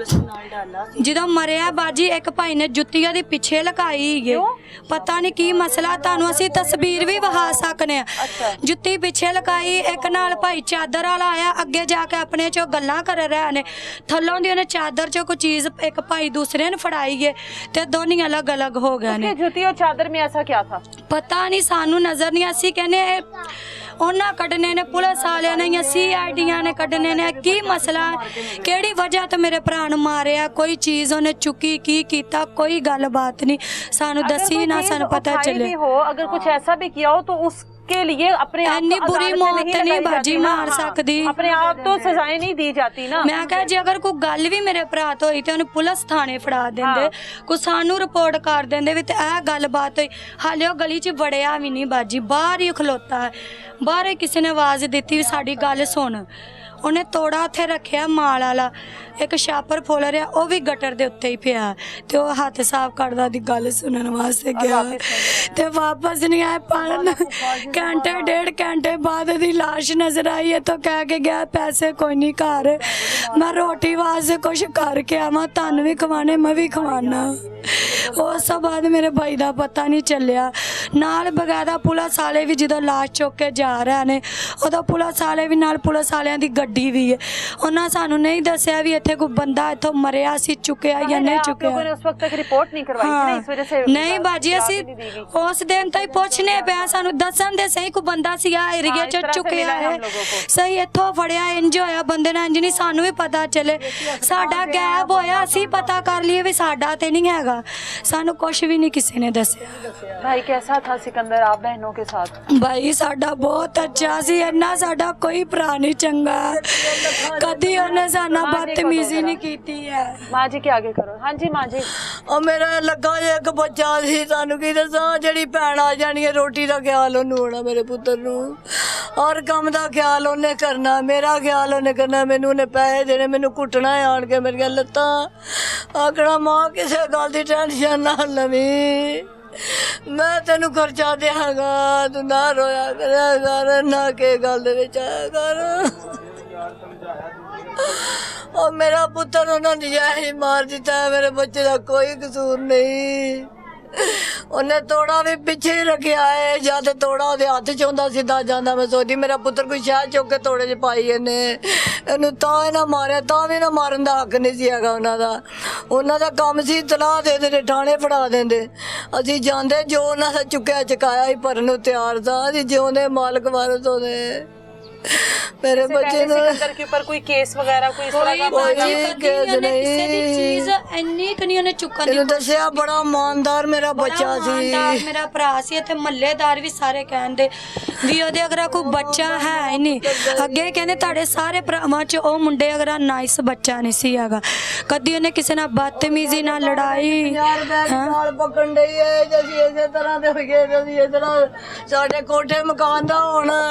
C: ਜਦੋਂ ਮਰਿਆ ਬਾਜੀ ਇੱਕ ਭਾਈ ਨੇ ਜੁੱਤੀਆਂ ਦੀ ਪਿੱਛੇ ਲਗਾਈ ਏ, ਪਤਾ ਨਹੀਂ ਕੀ ਮਸਲਾ, ਤੁਹਾਨੂੰ ਅਸੀਂ ਤਸਵੀਰ ਵੀ ਵਿਖਾ ਸਕਨੇ ਆ। ਜੁੱਤੀ ਪਿੱਛੇ ਲਗਾਈ, ਇੱਕ ਨਾਲ ਭਾਈ ਚਾਦਰ ਵਾਲਾ ਆਇਆ, ਅੱਗੇ ਜਾ ਕੇ ਆਪਣੇ ਚੋਂ ਗੱਲਾਂ ਕਰ ਰਹੇ ਨੇ, ਥੱਲੋਂ ਦੀ ਉਹਨੇ ਚਾਦਰ ਚੋਂ ਕੋਈ ਚੀਜ਼ ਇੱਕ ਭਾਈ ਦੂਸਰੇ ਨੂੰ ਫੜਾਈ ਏ ਤੇ ਦੋਨੀ ਅਲੱਗ ਅਲੱਗ ਹੋ ਗਏ ਨੇ।
A: जूती और चादर में ऐसा क्या था?
C: ਪਤਾ ਨਹੀਂ, ਸਾਨੂੰ ਨਜ਼ਰ ਨਹੀਂ, ਅਸੀਂ ਕਹਿੰਦੇ ਉਹਨਾਂ ਕੱਢਣੇ ਨੇ, ਪੁਲਿਸ ਵਾਲਿਆਂ ਨੇ ਜਾਂ CID ਨੇ ਕੱਢਣੇ ਨੇ, ਕੀ ਮਸਲਾ, ਕਿਹੜੀ ਵਜ੍ਹਾ ਤੋਂ ਮੇਰੇ ਭਰਾ ਨੂੰ ਮਾਰਿਆ, ਕੋਈ ਚੀਜ਼ ਉਹਨੇ ਚੁੱਕੀ, ਕੀ ਕੀਤਾ, ਕੋਈ ਗੱਲਬਾਤ ਨਹੀਂ ਸਾਨੂੰ ਦੱਸੀ ਨਾ ਸਾਨੂੰ ਪਤਾ ਚੱਲੇ।
A: हो अगर कुछ ऐसा भी किया हो तो उसके लिए अपने आप
C: ਇੰਨੀ ਬੁਰੀ ਮੌਤ ਤੇ ਨਹੀਂ ਬਾਜੀ ਮਾਰ ਸਕਦੀ,
A: अपने आप तो सजाएं नहीं दी जाती ना।
C: ਮੈਂ ਕਿਹਾ ਜੇ ਅਗਰ ਕੋਈ ਗੱਲ ਵੀ ਮੇਰੇ ਭਰਾ ਤੋਂ ਹੋਈ ਤੇ ਉਹਨੂੰ ਪੁਲਿਸ ਥਾਣੇ ਫੜਾ ਦਿੰਦੇ, ਕੋਈ ਸਾਨੂੰ ਰਿਪੋਰਟ ਕਰ ਦਿੰਦੇ ਵੀ ਤੇ ਇਹ ਗੱਲਬਾਤ ਹੋਈ। ਹਾਲੇ ਉਹ ਗਲੀ 'ਚ ਵੜਿਆ ਵੀ ਨਹੀਂ ਬਾਜੀ, ਬਾਹਰ ਹੀ ਖਲੋਤਾ ਹੈ, ਬਾਹਰ ਹੀ ਕਿਸੇ ਨੇ ਆਵਾਜ਼ ਦਿੱਤੀ ਵੀ ਸਾਡੀ ਗੱਲ ਸੁਣ। ਉਹਨੇ ਤੋੜਾ ਉੱਥੇ ਰੱਖਿਆ ਮਾਲ ਵਾਲਾ, ਇੱਕ ਛਾਪਰ ਫੁੱਲ ਰਿਹਾ, ਉਹ ਵੀ ਗਟਰ ਦੇ ਉੱਤੇ ਹੀ ਪਿਆ ਤੇ ਉਹ ਹੱਥ ਸਾਫ਼ ਕਰਦਾ ਦੀ ਗੱਲ ਸੁਣਨ ਵਾਸਤੇ ਗਿਆ ਤੇ ਵਾਪਸ ਨਹੀਂ ਆਇਆ। ਘੰਟੇ ਡੇਢ ਘੰਟੇ ਬਾਅਦ ਦੀ ਲਾਸ਼ ਨਜ਼ਰ ਆਈ ਹੈ ਤਾਂ ਕਹਿ ਕੇ ਗਿਆ ਪੈਸੇ ਕੋਈ ਨਹੀਂ ਘਰ, ਮੈਂ ਰੋਟੀ ਵਾਸਤੇ ਕੁਛ ਕਰਕੇ ਆਵਾਂ, ਤੁਹਾਨੂੰ ਵੀ ਖਵਾਣੇ ਮੈਂ ਵੀ ਖਵਾਣਾ। ਉਸ ਤੋਂ ਬਾਅਦ ਮੇਰੇ ਭਾਈ ਦਾ ਪਤਾ ਨਹੀਂ ਚੱਲਿਆ। ਨਾਲ ਬਗੈਰਾ ਪੁਲਿਸ ਵਾਲੇ ਵੀ ਜਦੋਂ ਲਾਸ਼ ਚੁੱਕ ਕੇ ਜਾ ਰਹੇ ਨੇ, ਉਦੋਂ ਪੁਲਿਸ ਵਾਲੇ ਵੀ ਨਾਲ, ਪੁਲਿਸ ਵਾਲਿਆਂ ਦੀ ਗੱਡੀ ਵੀ ਹੈ, ਉਹਨਾਂ ਸਾਨੂੰ ਨਹੀਂ ਦੱਸਿਆ ਵੀ ਇੱਥੇ ਕੋਈ ਬੰਦਾ ਇੱਥੋਂ ਮਰਿਆ ਸੀ, ਚੁੱਕਿਆ ਜਾਂ ਨਹੀਂ ਚੁੱਕਿਆ।
A: उस वक्त तक रिपोर्ट नहीं करवाई थी ना, इस वजह से
C: नहीं बाजी, ਅਸੀਂ ਉਸ ਦਿਨ ਤਾਂ ਹੀ ਪੁੱਛਨੇ ਪਿਆ, ਸਾਨੂੰ ਦੱਸਣ ਦੇ ਸਹੀ ਕੋਈ ਬੰਦਾ ਸੀ ਆ ਏਰੀਏ ਚ ਚੁੱਕਿਆ ਹੈ, ਸਹੀ ਇੱਥੋਂ ਫੜਿਆ, ਇੰਜ ਹੋਇਆ ਬੰਦੇ ਨਾਲ, ਇੰਜ ਨਹੀਂ ਸਾਨੂੰ ਵੀ ਪਤਾ ਚੱਲੇ, ਸਾਡਾ ਗਾਇਬ ਹੋਇਆ, ਅਸੀਂ ਪਤਾ ਕਰ ਲਈਏ ਵੀ ਸਾਡਾ ਤੇ ਨਹੀਂ ਹੈਗਾ, ਸਾਨੂੰ ਕੁਝ ਵੀ ਨਹੀਂ ਕਿਸੇ ਨੇ ਦੱਸਿਆ।
A: भाई कैसा था सिकंदर आप बहनों के साथ?
C: ਭਾਈ ਸਾਡਾ ਬਹੁਤ ਅੱਛਾ ਸੀ, ਇੰਨਾ ਸਾਡਾ ਕੋਈ ਭਰਾ ਨਹੀਂ ਚੰਗਾ, ਕਦੀ ਉਹਨੇ ਸਾਡਾ ਬਦਤਮੀਜ਼ੀ ਨਹੀਂ ਕੀਤੀ ਹੈ।
A: माँ जी के आगे करो। हाँ जी माँ जी।
B: ਉਹ ਮੇਰਾ ਲੱਗਾ ਜੇ ਇੱਕ ਬੱਚਾ ਸੀ, ਤੁਹਾਨੂੰ ਕੀ ਦੱਸਾਂ, ਜਿਹੜੀ ਭੈਣ ਆ ਜਾਣੀ ਹੈ, ਰੋਟੀ ਦਾ ਖਿਆਲ ਉਹਨੂੰ ਹੋਣਾ, ਮੇਰੇ ਪੁੱਤਰ ਨੂੰ, ਔਰ ਕੰਮ ਦਾ ਖਿਆਲ ਉਹਨੇ ਕਰਨਾ, ਮੇਰਾ ਖਿਆਲ ਉਹਨੇ ਕਰਨਾ, ਮੈਨੂੰ ਉਹਨੇ ਪੈਸੇ ਦੇਣੇ, ਮੈਨੂੰ ਕੁੱਟਣਾ ਆਣ ਕੇ ਮੇਰੀਆਂ ਲੱਤਾਂ, ਆਖਣਾ ਮਾਂ ਕਿਸੇ ਗੱਲ ਦੀ ਟੈਨਸ਼ਨ ਨਾ ਲਵੀਂ, ਮੈਂ ਤੈਨੂੰ ਖਰਚਾ ਦਿਆਂਗਾ, ਤੂੰ ਨਾ ਰੋਇਆ ਕਰਿਆ ਕਰ, ਨਾ ਕਿ ਗੱਲ ਦੇ ਵਿੱਚ ਆਇਆ ਕਰ। ਉਹ ਮੇਰਾ ਪੁੱਤਰ ਉਹਨਾਂ ਨੇ ਨਜਾਇਜ਼ ਮਾਰ ਦਿੱਤਾ, ਮੇਰੇ ਬੱਚੇ ਦਾ ਕੋਈ ਕਸੂਰ ਨਹੀਂ। ਉਹਨੇ ਤੋੜਾ ਵੀ ਪਿੱਛੇ ਹੀ ਰੱਖਿਆ ਹੈ, ਜਦ ਤੋੜਾ ਉਹਦੇ ਹੱਥ 'ਚ ਹੁੰਦਾ ਸਿੱਧਾ ਜਾਂਦਾ, ਮੈਂ ਸੋਚਦੀ ਮੇਰਾ ਪੁੱਤਰ ਕੋਈ ਸ਼ਾਹ ਚੁੱਕ ਕੇ ਤੋੜੇ 'ਚ ਪਾਈ ਇਹਨੇ, ਇਹਨੂੰ ਤਾਂ ਇਹਨਾਂ ਮਾਰਿਆ, ਤਾਂ ਵੀ ਨਾ ਮਾਰਨ ਦਾ ਹੱਕ ਨਹੀਂ ਸੀ ਹੈਗਾ ਉਹਨਾਂ ਦਾ ਕੰਮ ਸੀ ਤਲਾਹ ਦੇ ਦਿੰਦੇ, ਥਾਣੇ ਫੜਾ ਦਿੰਦੇ, ਅਸੀਂ ਜਾਂਦੇ, ਜੋ ਉਹਨਾਂ ਦਾ ਚੁੱਕਿਆ ਚੁਕਾਇਆ ਹੀ ਭਰਨ ਨੂੰ ਤਿਆਰ ਸਾਂ, ਅਸੀਂ ਜਿਉਂਦੇ ਮਾਲਕ ਵਾਰਸ ਹੋਦੇ। मेरे बच्चे ने
A: सिकंदर के ऊपर कोई केस वगैरह कोई इस तरह का
B: दसिया बड़ा ईमानदार मेरा बच्चा सी,
C: मेरा भरा सी ते मल्लेदार भी सारे कहंदे भी ओदे अगर कोई बच्चा है ही नहीं, अगे कहंदे ताड़े सारे भरावां च ओ मुंडे अगर नाइस बच्चा नहीं सी हैगा, कदी ओने किसी नाल बदतमीजी ना लड़ाई
B: नाल पकड़ रही है, जैसी इसे तरह दे हो गए, जैसी इस तरह साडे कोठे मकान दा होना,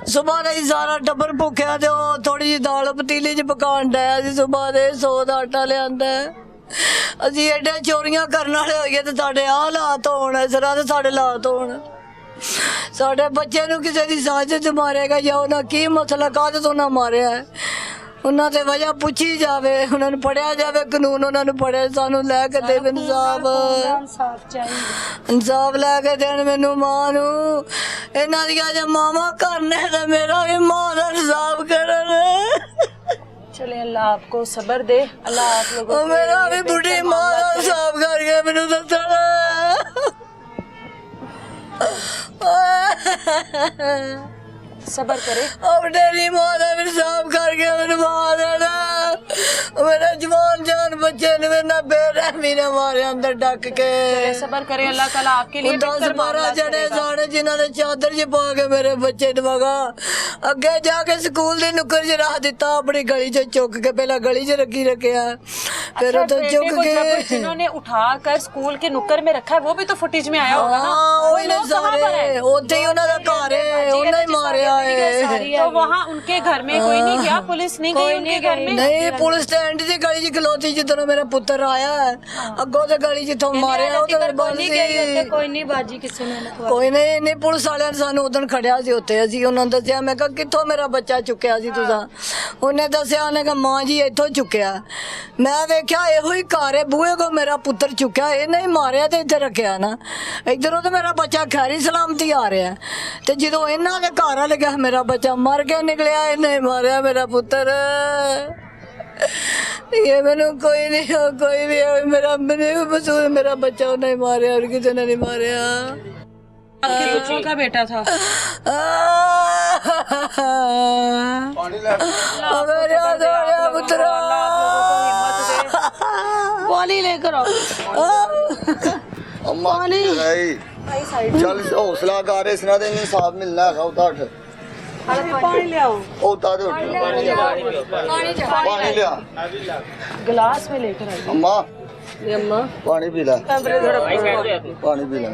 B: सुबह नहीं सारा टब्बर भुखिया ते थोड़ी जी दाल पतीली च पकान डाया सी, सुबह दे 100 दा आटा लिआंदा, ਅਸੀਂ ਐਡੇ ਚੋਰੀਆਂ ਕਰਨ ਵਾਲੇ ਹੋਈਏ ਤੇ ਸਾਡੇ ਆਹ ਹਾਲਾਤ ਹੋਣ, ਇਸ ਤਰ੍ਹਾਂ ਦੇ ਸਾਡੇ ਹਾਲਾਤ ਹੋਣ। ਸਾਡੇ ਬੱਚੇ ਨੂੰ ਕਿਸੇ ਦੀ ਸਾਜ਼ਿਸ਼ 'ਚ ਮਾਰੇਗਾ ਜਾਂ ਉਹਨਾਂ ਕੀ ਮਸਲਾ ਕਾਹਦੇ ਤੋਂ ਨਾ ਮਾਰਿਆ, ਉਹਨਾਂ ਤੇ ਵਜ੍ਹਾ ਪੁੱਛੀ ਜਾਵੇ, ਉਹਨਾਂ ਨੂੰ ਪੜਿਆ ਜਾਵੇ, ਕਾਨੂੰਨ ਉਹਨਾਂ ਨੂੰ ਪੜੇ, ਸਾਨੂੰ ਲੈ ਕੇ ਦੇ ਇਨਸਾਫ ਲੈ ਕੇ ਦੇਣ ਮੈਨੂੰ, ਮਾਂ ਨੂੰ, ਇਹਨਾਂ ਦੀਆਂ ਜੇ ਮਾਵਾਂ ਕਰਨੇ ਤੇ ਮੇਰਾ ਵੀ ਮਾਂ ਦਾ ਇਨਸਾਫ ਕਰਨ।
A: चले अल्लाह आपको सब्र दे, अल्लाह आप लोगों को
B: मेरा भी बुढ़ी माँ साफ करके मैंने दसना,
A: सब्र करे,
B: अब तेरी माँ का भी साफ करके मैंने मार देना, मेरा जवान जान बच्चे ने मेरे ना बेरहमी ने मारे अंदर डक के।
A: सब्र करे, अल्लाह ताला आपके लिए
B: 10-12 जने साढ़े जिन्होंने चादर च पा के मेरे बच्चे नवागा अगे जाके स्कूल की नुक्कर च रख दिता, अपनी गली च चुक के, पहला गली च रखिया, फिर तो चुक के
A: जिन्होंने उठा कर स्कूल के नुक्कर में रखा है, वो भी तो फुटेज में आया होगा ना,
B: वही ने सारे ओथे ही उन्होंने घर है, उन्हें ही मारिया है।
A: तो वहाँ उनके घर में कोई नहीं गया, पुलिस नहीं गई उनके घर में?
B: नहीं, पुलिस स्टैंड की गली च खलोती, जिधर जिधरों मेरा पुत्र आया है अगों ते गली जिथों मारिया उधर बंद सी
C: ਕੋਈ ਨਹੀਂ ਬਾਜੀ ਕਿਸੇ ਨੇ
B: ਕੋਈ ਨਹੀਂ ਪੁਲਿਸ ਵਾਲਿਆਂ ਨੇ ਸਾਨੂੰ ਉਦੋਂ ਖੜਿਆ ਸੀ ਉੱਥੇ ਅਸੀਂ ਉਹਨਾਂ ਨੂੰ ਦੱਸਿਆ ਮੈਂ ਕਿਹਾ ਕਿੱਥੋਂ ਮੇਰਾ ਬੱਚਾ ਚੁੱਕਿਆ ਸੀ ਤੁਸੀਂ ਉਹਨੇ ਦੱਸਿਆ ਉਹਨੇ ਕਿਹਾ ਮਾਂ ਜੀ ਇੱਥੋਂ ਚੁੱਕਿਆ ਮੈਂ ਵੇਖਿਆ ਇਹੋ ਹੀ ਘਰ ਹੈ ਬੂਹੇ ਕੋ ਮੇਰਾ ਪੁੱਤਰ ਚੁੱਕਿਆ ਇਹ ਨਹੀਂ ਮਾਰਿਆ ਤੇ ਇੱਥੇ ਰੱਖਿਆ ਨਾ ਇੱਧਰੋਂ ਤਾਂ ਮੇਰਾ ਬੱਚਾ ਖੈਰੀ ਸਲਾਮਤੀ ਆ ਰਿਹਾ ਤੇ ਜਦੋਂ ਇਹਨਾਂ ਦੇ ਘਰ ਆ ਲੱਗਿਆ ਮੇਰਾ ਬੱਚਾ ਮਰ ਗਿਆ ਨਿਕਲਿਆ ਇਹਨੇ ਮਾਰਿਆ ਮੇਰਾ ਪੁੱਤਰ ये मैंने कोई भी मेरा मसूद मेरा बच्चा नहीं मारे और किसी ने नहीं मारे
A: बच्चों का बेटा था
B: पुत्रा
A: पानी लेकर आओ
D: पानी चल हौसला कर इसना ते इंसाफ मिलना है उठ
A: पानी ले आओ
D: पानी लिया
A: गिलास में लेकर आओ
D: अम्मा पानी पी ला पानी पी ला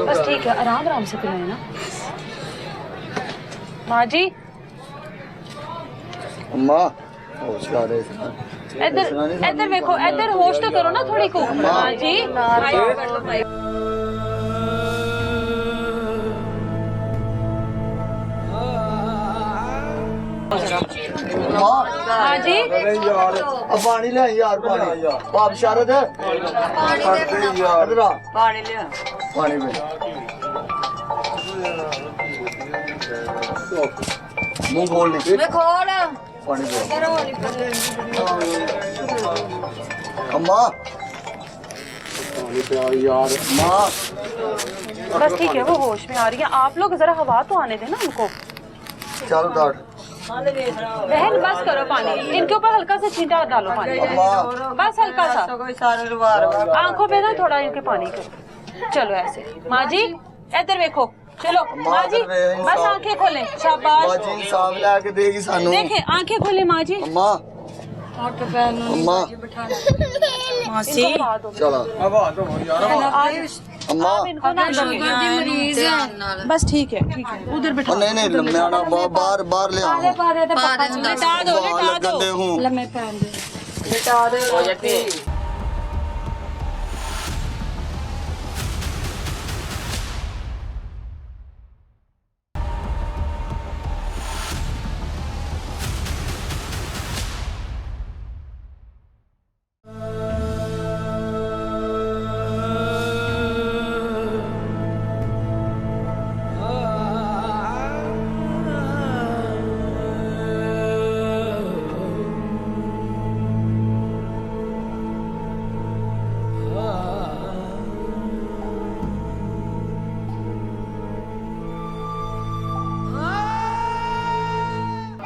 A: बस ठीक है आराम से पिलाए ना माँ जी
D: अम्मा हौसला दे
A: इधर देखो इधर होश तो करो ना थोड़ी को माँ जी हाँ जी
D: अब पानी ले यार पानी बाप शारद है
B: पानी लिया
D: पानी पे मुंह खोल ले
B: खोल
D: पानी पे अम्मा यार माँ
A: बस ठीक है वो होश में आ रही है आप लोग जरा हवा तो आने देना उनको
D: चलो डाट
A: बहन बस करो पानी इनके ऊपर हल्का सा छींटा डालो पानी बस हल्का सा आंखों पे ना थोड़ा इनके पानी करो चलो ऐसे माँ जी इधर देखो चलो माँ जी बस आंखें खोलें शाबाश
D: बाजी इंसाफ लाके देगी सानू
A: देखें आंखें खोलें माँ जी
D: अम्मा अम्मा
A: मासी
D: चलो अम्मा
A: आप इनको ना बस ठीक है उधर बिठा
D: नहीं नहीं मैं आना बाहर बाहर ले आओ
A: लिटा दो
D: गंदे हूँ
C: ਲੰਮੇ ਪੈਣ ਦੇ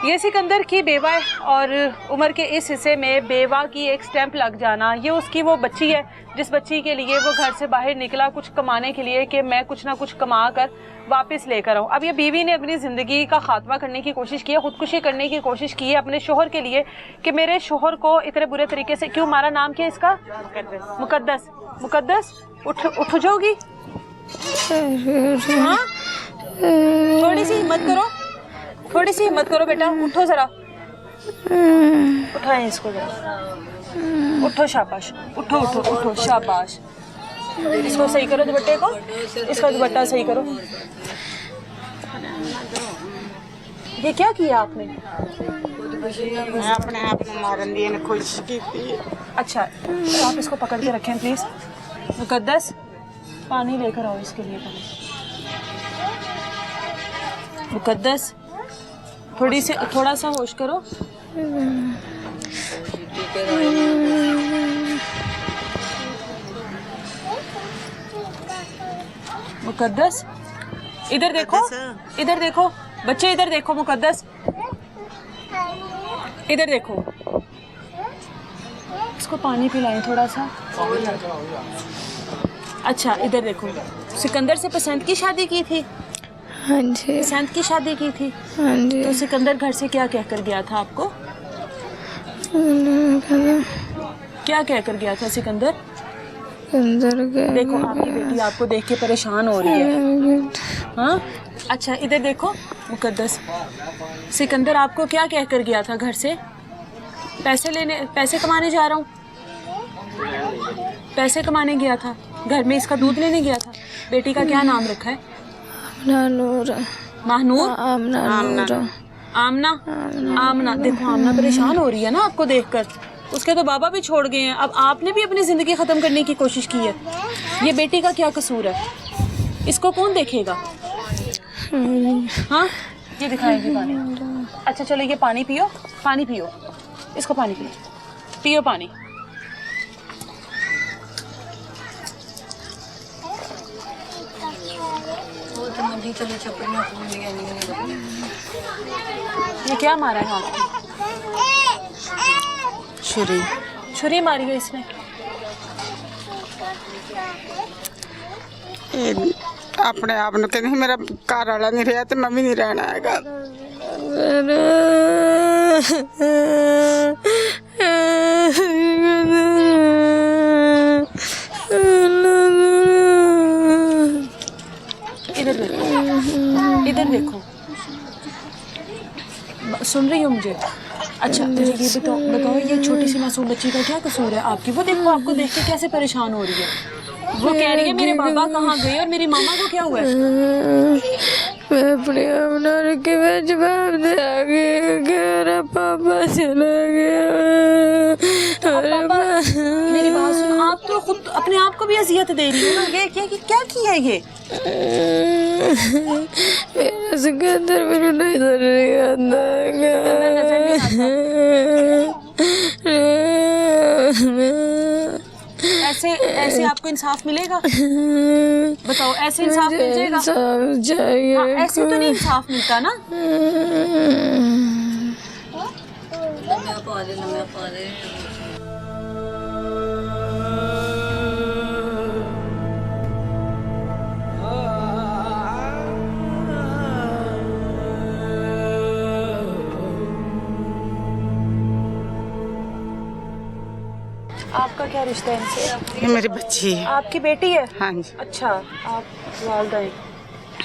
A: ये सिकंदर की बेवा है और उम्र के इस हिस्से में बेवा की एक स्टैंप लग जाना ये उसकी वो बच्ची है जिस बच्ची के लिए वो घर से बाहर निकला कुछ कमाने के लिए कि मैं कुछ ना कुछ कमा कर वापस लेकर आऊँ। अब ये बीवी ने अपनी ज़िंदगी का खात्मा करने की कोशिश की है, खुदकुशी करने की कोशिश की है अपने शोहर के लिए कि मेरे शोहर को इतने बुरे तरीके से क्यों मारा। नाम क्या इसका? मुकद्दस। मुकद्दस उठ जाओगी? हाँ थोड़ी सी हिम्मत करो, थोड़ी सी हिम्मत करो बेटा, उठो जरा, उठाएं इसको जरा, उठो शाबाश, उठो उठो उठो शाबाश। इसको सही करो दुपट्टे को, इसका दुपट्टा सही करो। ये क्या किया आपने?
E: मैं अपने आप को मारन दी ने कोशिश की थी।
A: अच्छा तो आप इसको पकड़ के रखें प्लीज। मुकद्दस पानी लेकर आओ इसके लिए पानी। मुकद्दस थोड़ा सा होश करो। मुकद्दस इधर देखो, इधर देखो बच्चे, इधर देखो मुकद्दस, इधर देखो, इसको पानी पिलाएं थोड़ा सा। अच्छा इधर देखो, सिकंदर से पसंद की शादी की थी?
C: हाँ जी।
A: पसंद की शादी की थी?
C: हाँ जी।
A: तो सिकंदर घर से क्या कहकर गया था आपको? क्या कहकर गया था सिकंदर? देखो आपकी बेटी आपको देख के परेशान हो रही है। हाँ अच्छा इधर देखो मुकद्दस, सिकंदर आपको क्या कहकर गया था घर से? पैसे कमाने जा रहा हूँ, पैसे कमाने गया था, घर में इसका दूध लेने गया था। बेटी का क्या नाम रखा है?
C: नूर
A: महनूर,
C: आमना नूर
A: आमना। आमना, देखो आमना परेशान हो रही है ना आपको देखकर। उसके तो बाबा भी छोड़ गए हैं, अब आपने भी अपनी जिंदगी खत्म करने की कोशिश की है। ये बेटी का क्या कसूर है? इसको कौन देखेगा? हाँ, ये दिखाएगी पानी। अच्छा चलो, ये पानी पियो, पानी पियो, इसको पानी पियो, पियो पानी। ये क्या मारा है हाथ में?
E: छुरी
A: छुरी मारी है इसने।
E: अपने आप ਨੂੰ ਕਹਿੰਦੀ ਮੇਰਾ ਘਰ ਵਾਲਾ ਨਹੀਂ ਰਿਹਾ ਤੇ ਮੈਂ ਵੀ ਨਹੀਂ ਰਹਿਣਾ ਹੈਗਾ।
A: इधर देखो, इधर देखो, सुन रही हो मुझे? अच्छा मुझे ये बताओ ये छोटी सी मासूम बच्ची का क्या कसूर है आपकी? वो देखो आपको देख के कैसे परेशान हो रही है। वो कह रही है मेरे बाबा कहाँ गए और मेरी मामा को क्या हुआ है?
C: मैं अपने अपना के मैं जवाब दे आ गई कि मेरा पापा चला गया।
A: पापा, मेरी बात सुनो, आप तो खुद अपने आप को भी अजियत दे रही हो ना। ये क्या किया ये?
C: मेरा सिकंदर मेरे नजर नहीं आता
A: ऐसे ऐसे आपको इंसाफ मिलेगा? बताओ, ऐसे इंसाफ मिल जाएगा? हाँ, ऐसे तो नहीं इंसाफ मिलता ना। आपका क्या रिश्ता है इनसे?
E: ये मेरी बच्ची है।
A: आपकी बेटी है?
E: हाँ जी।
A: अच्छा, आप वालदा हैं।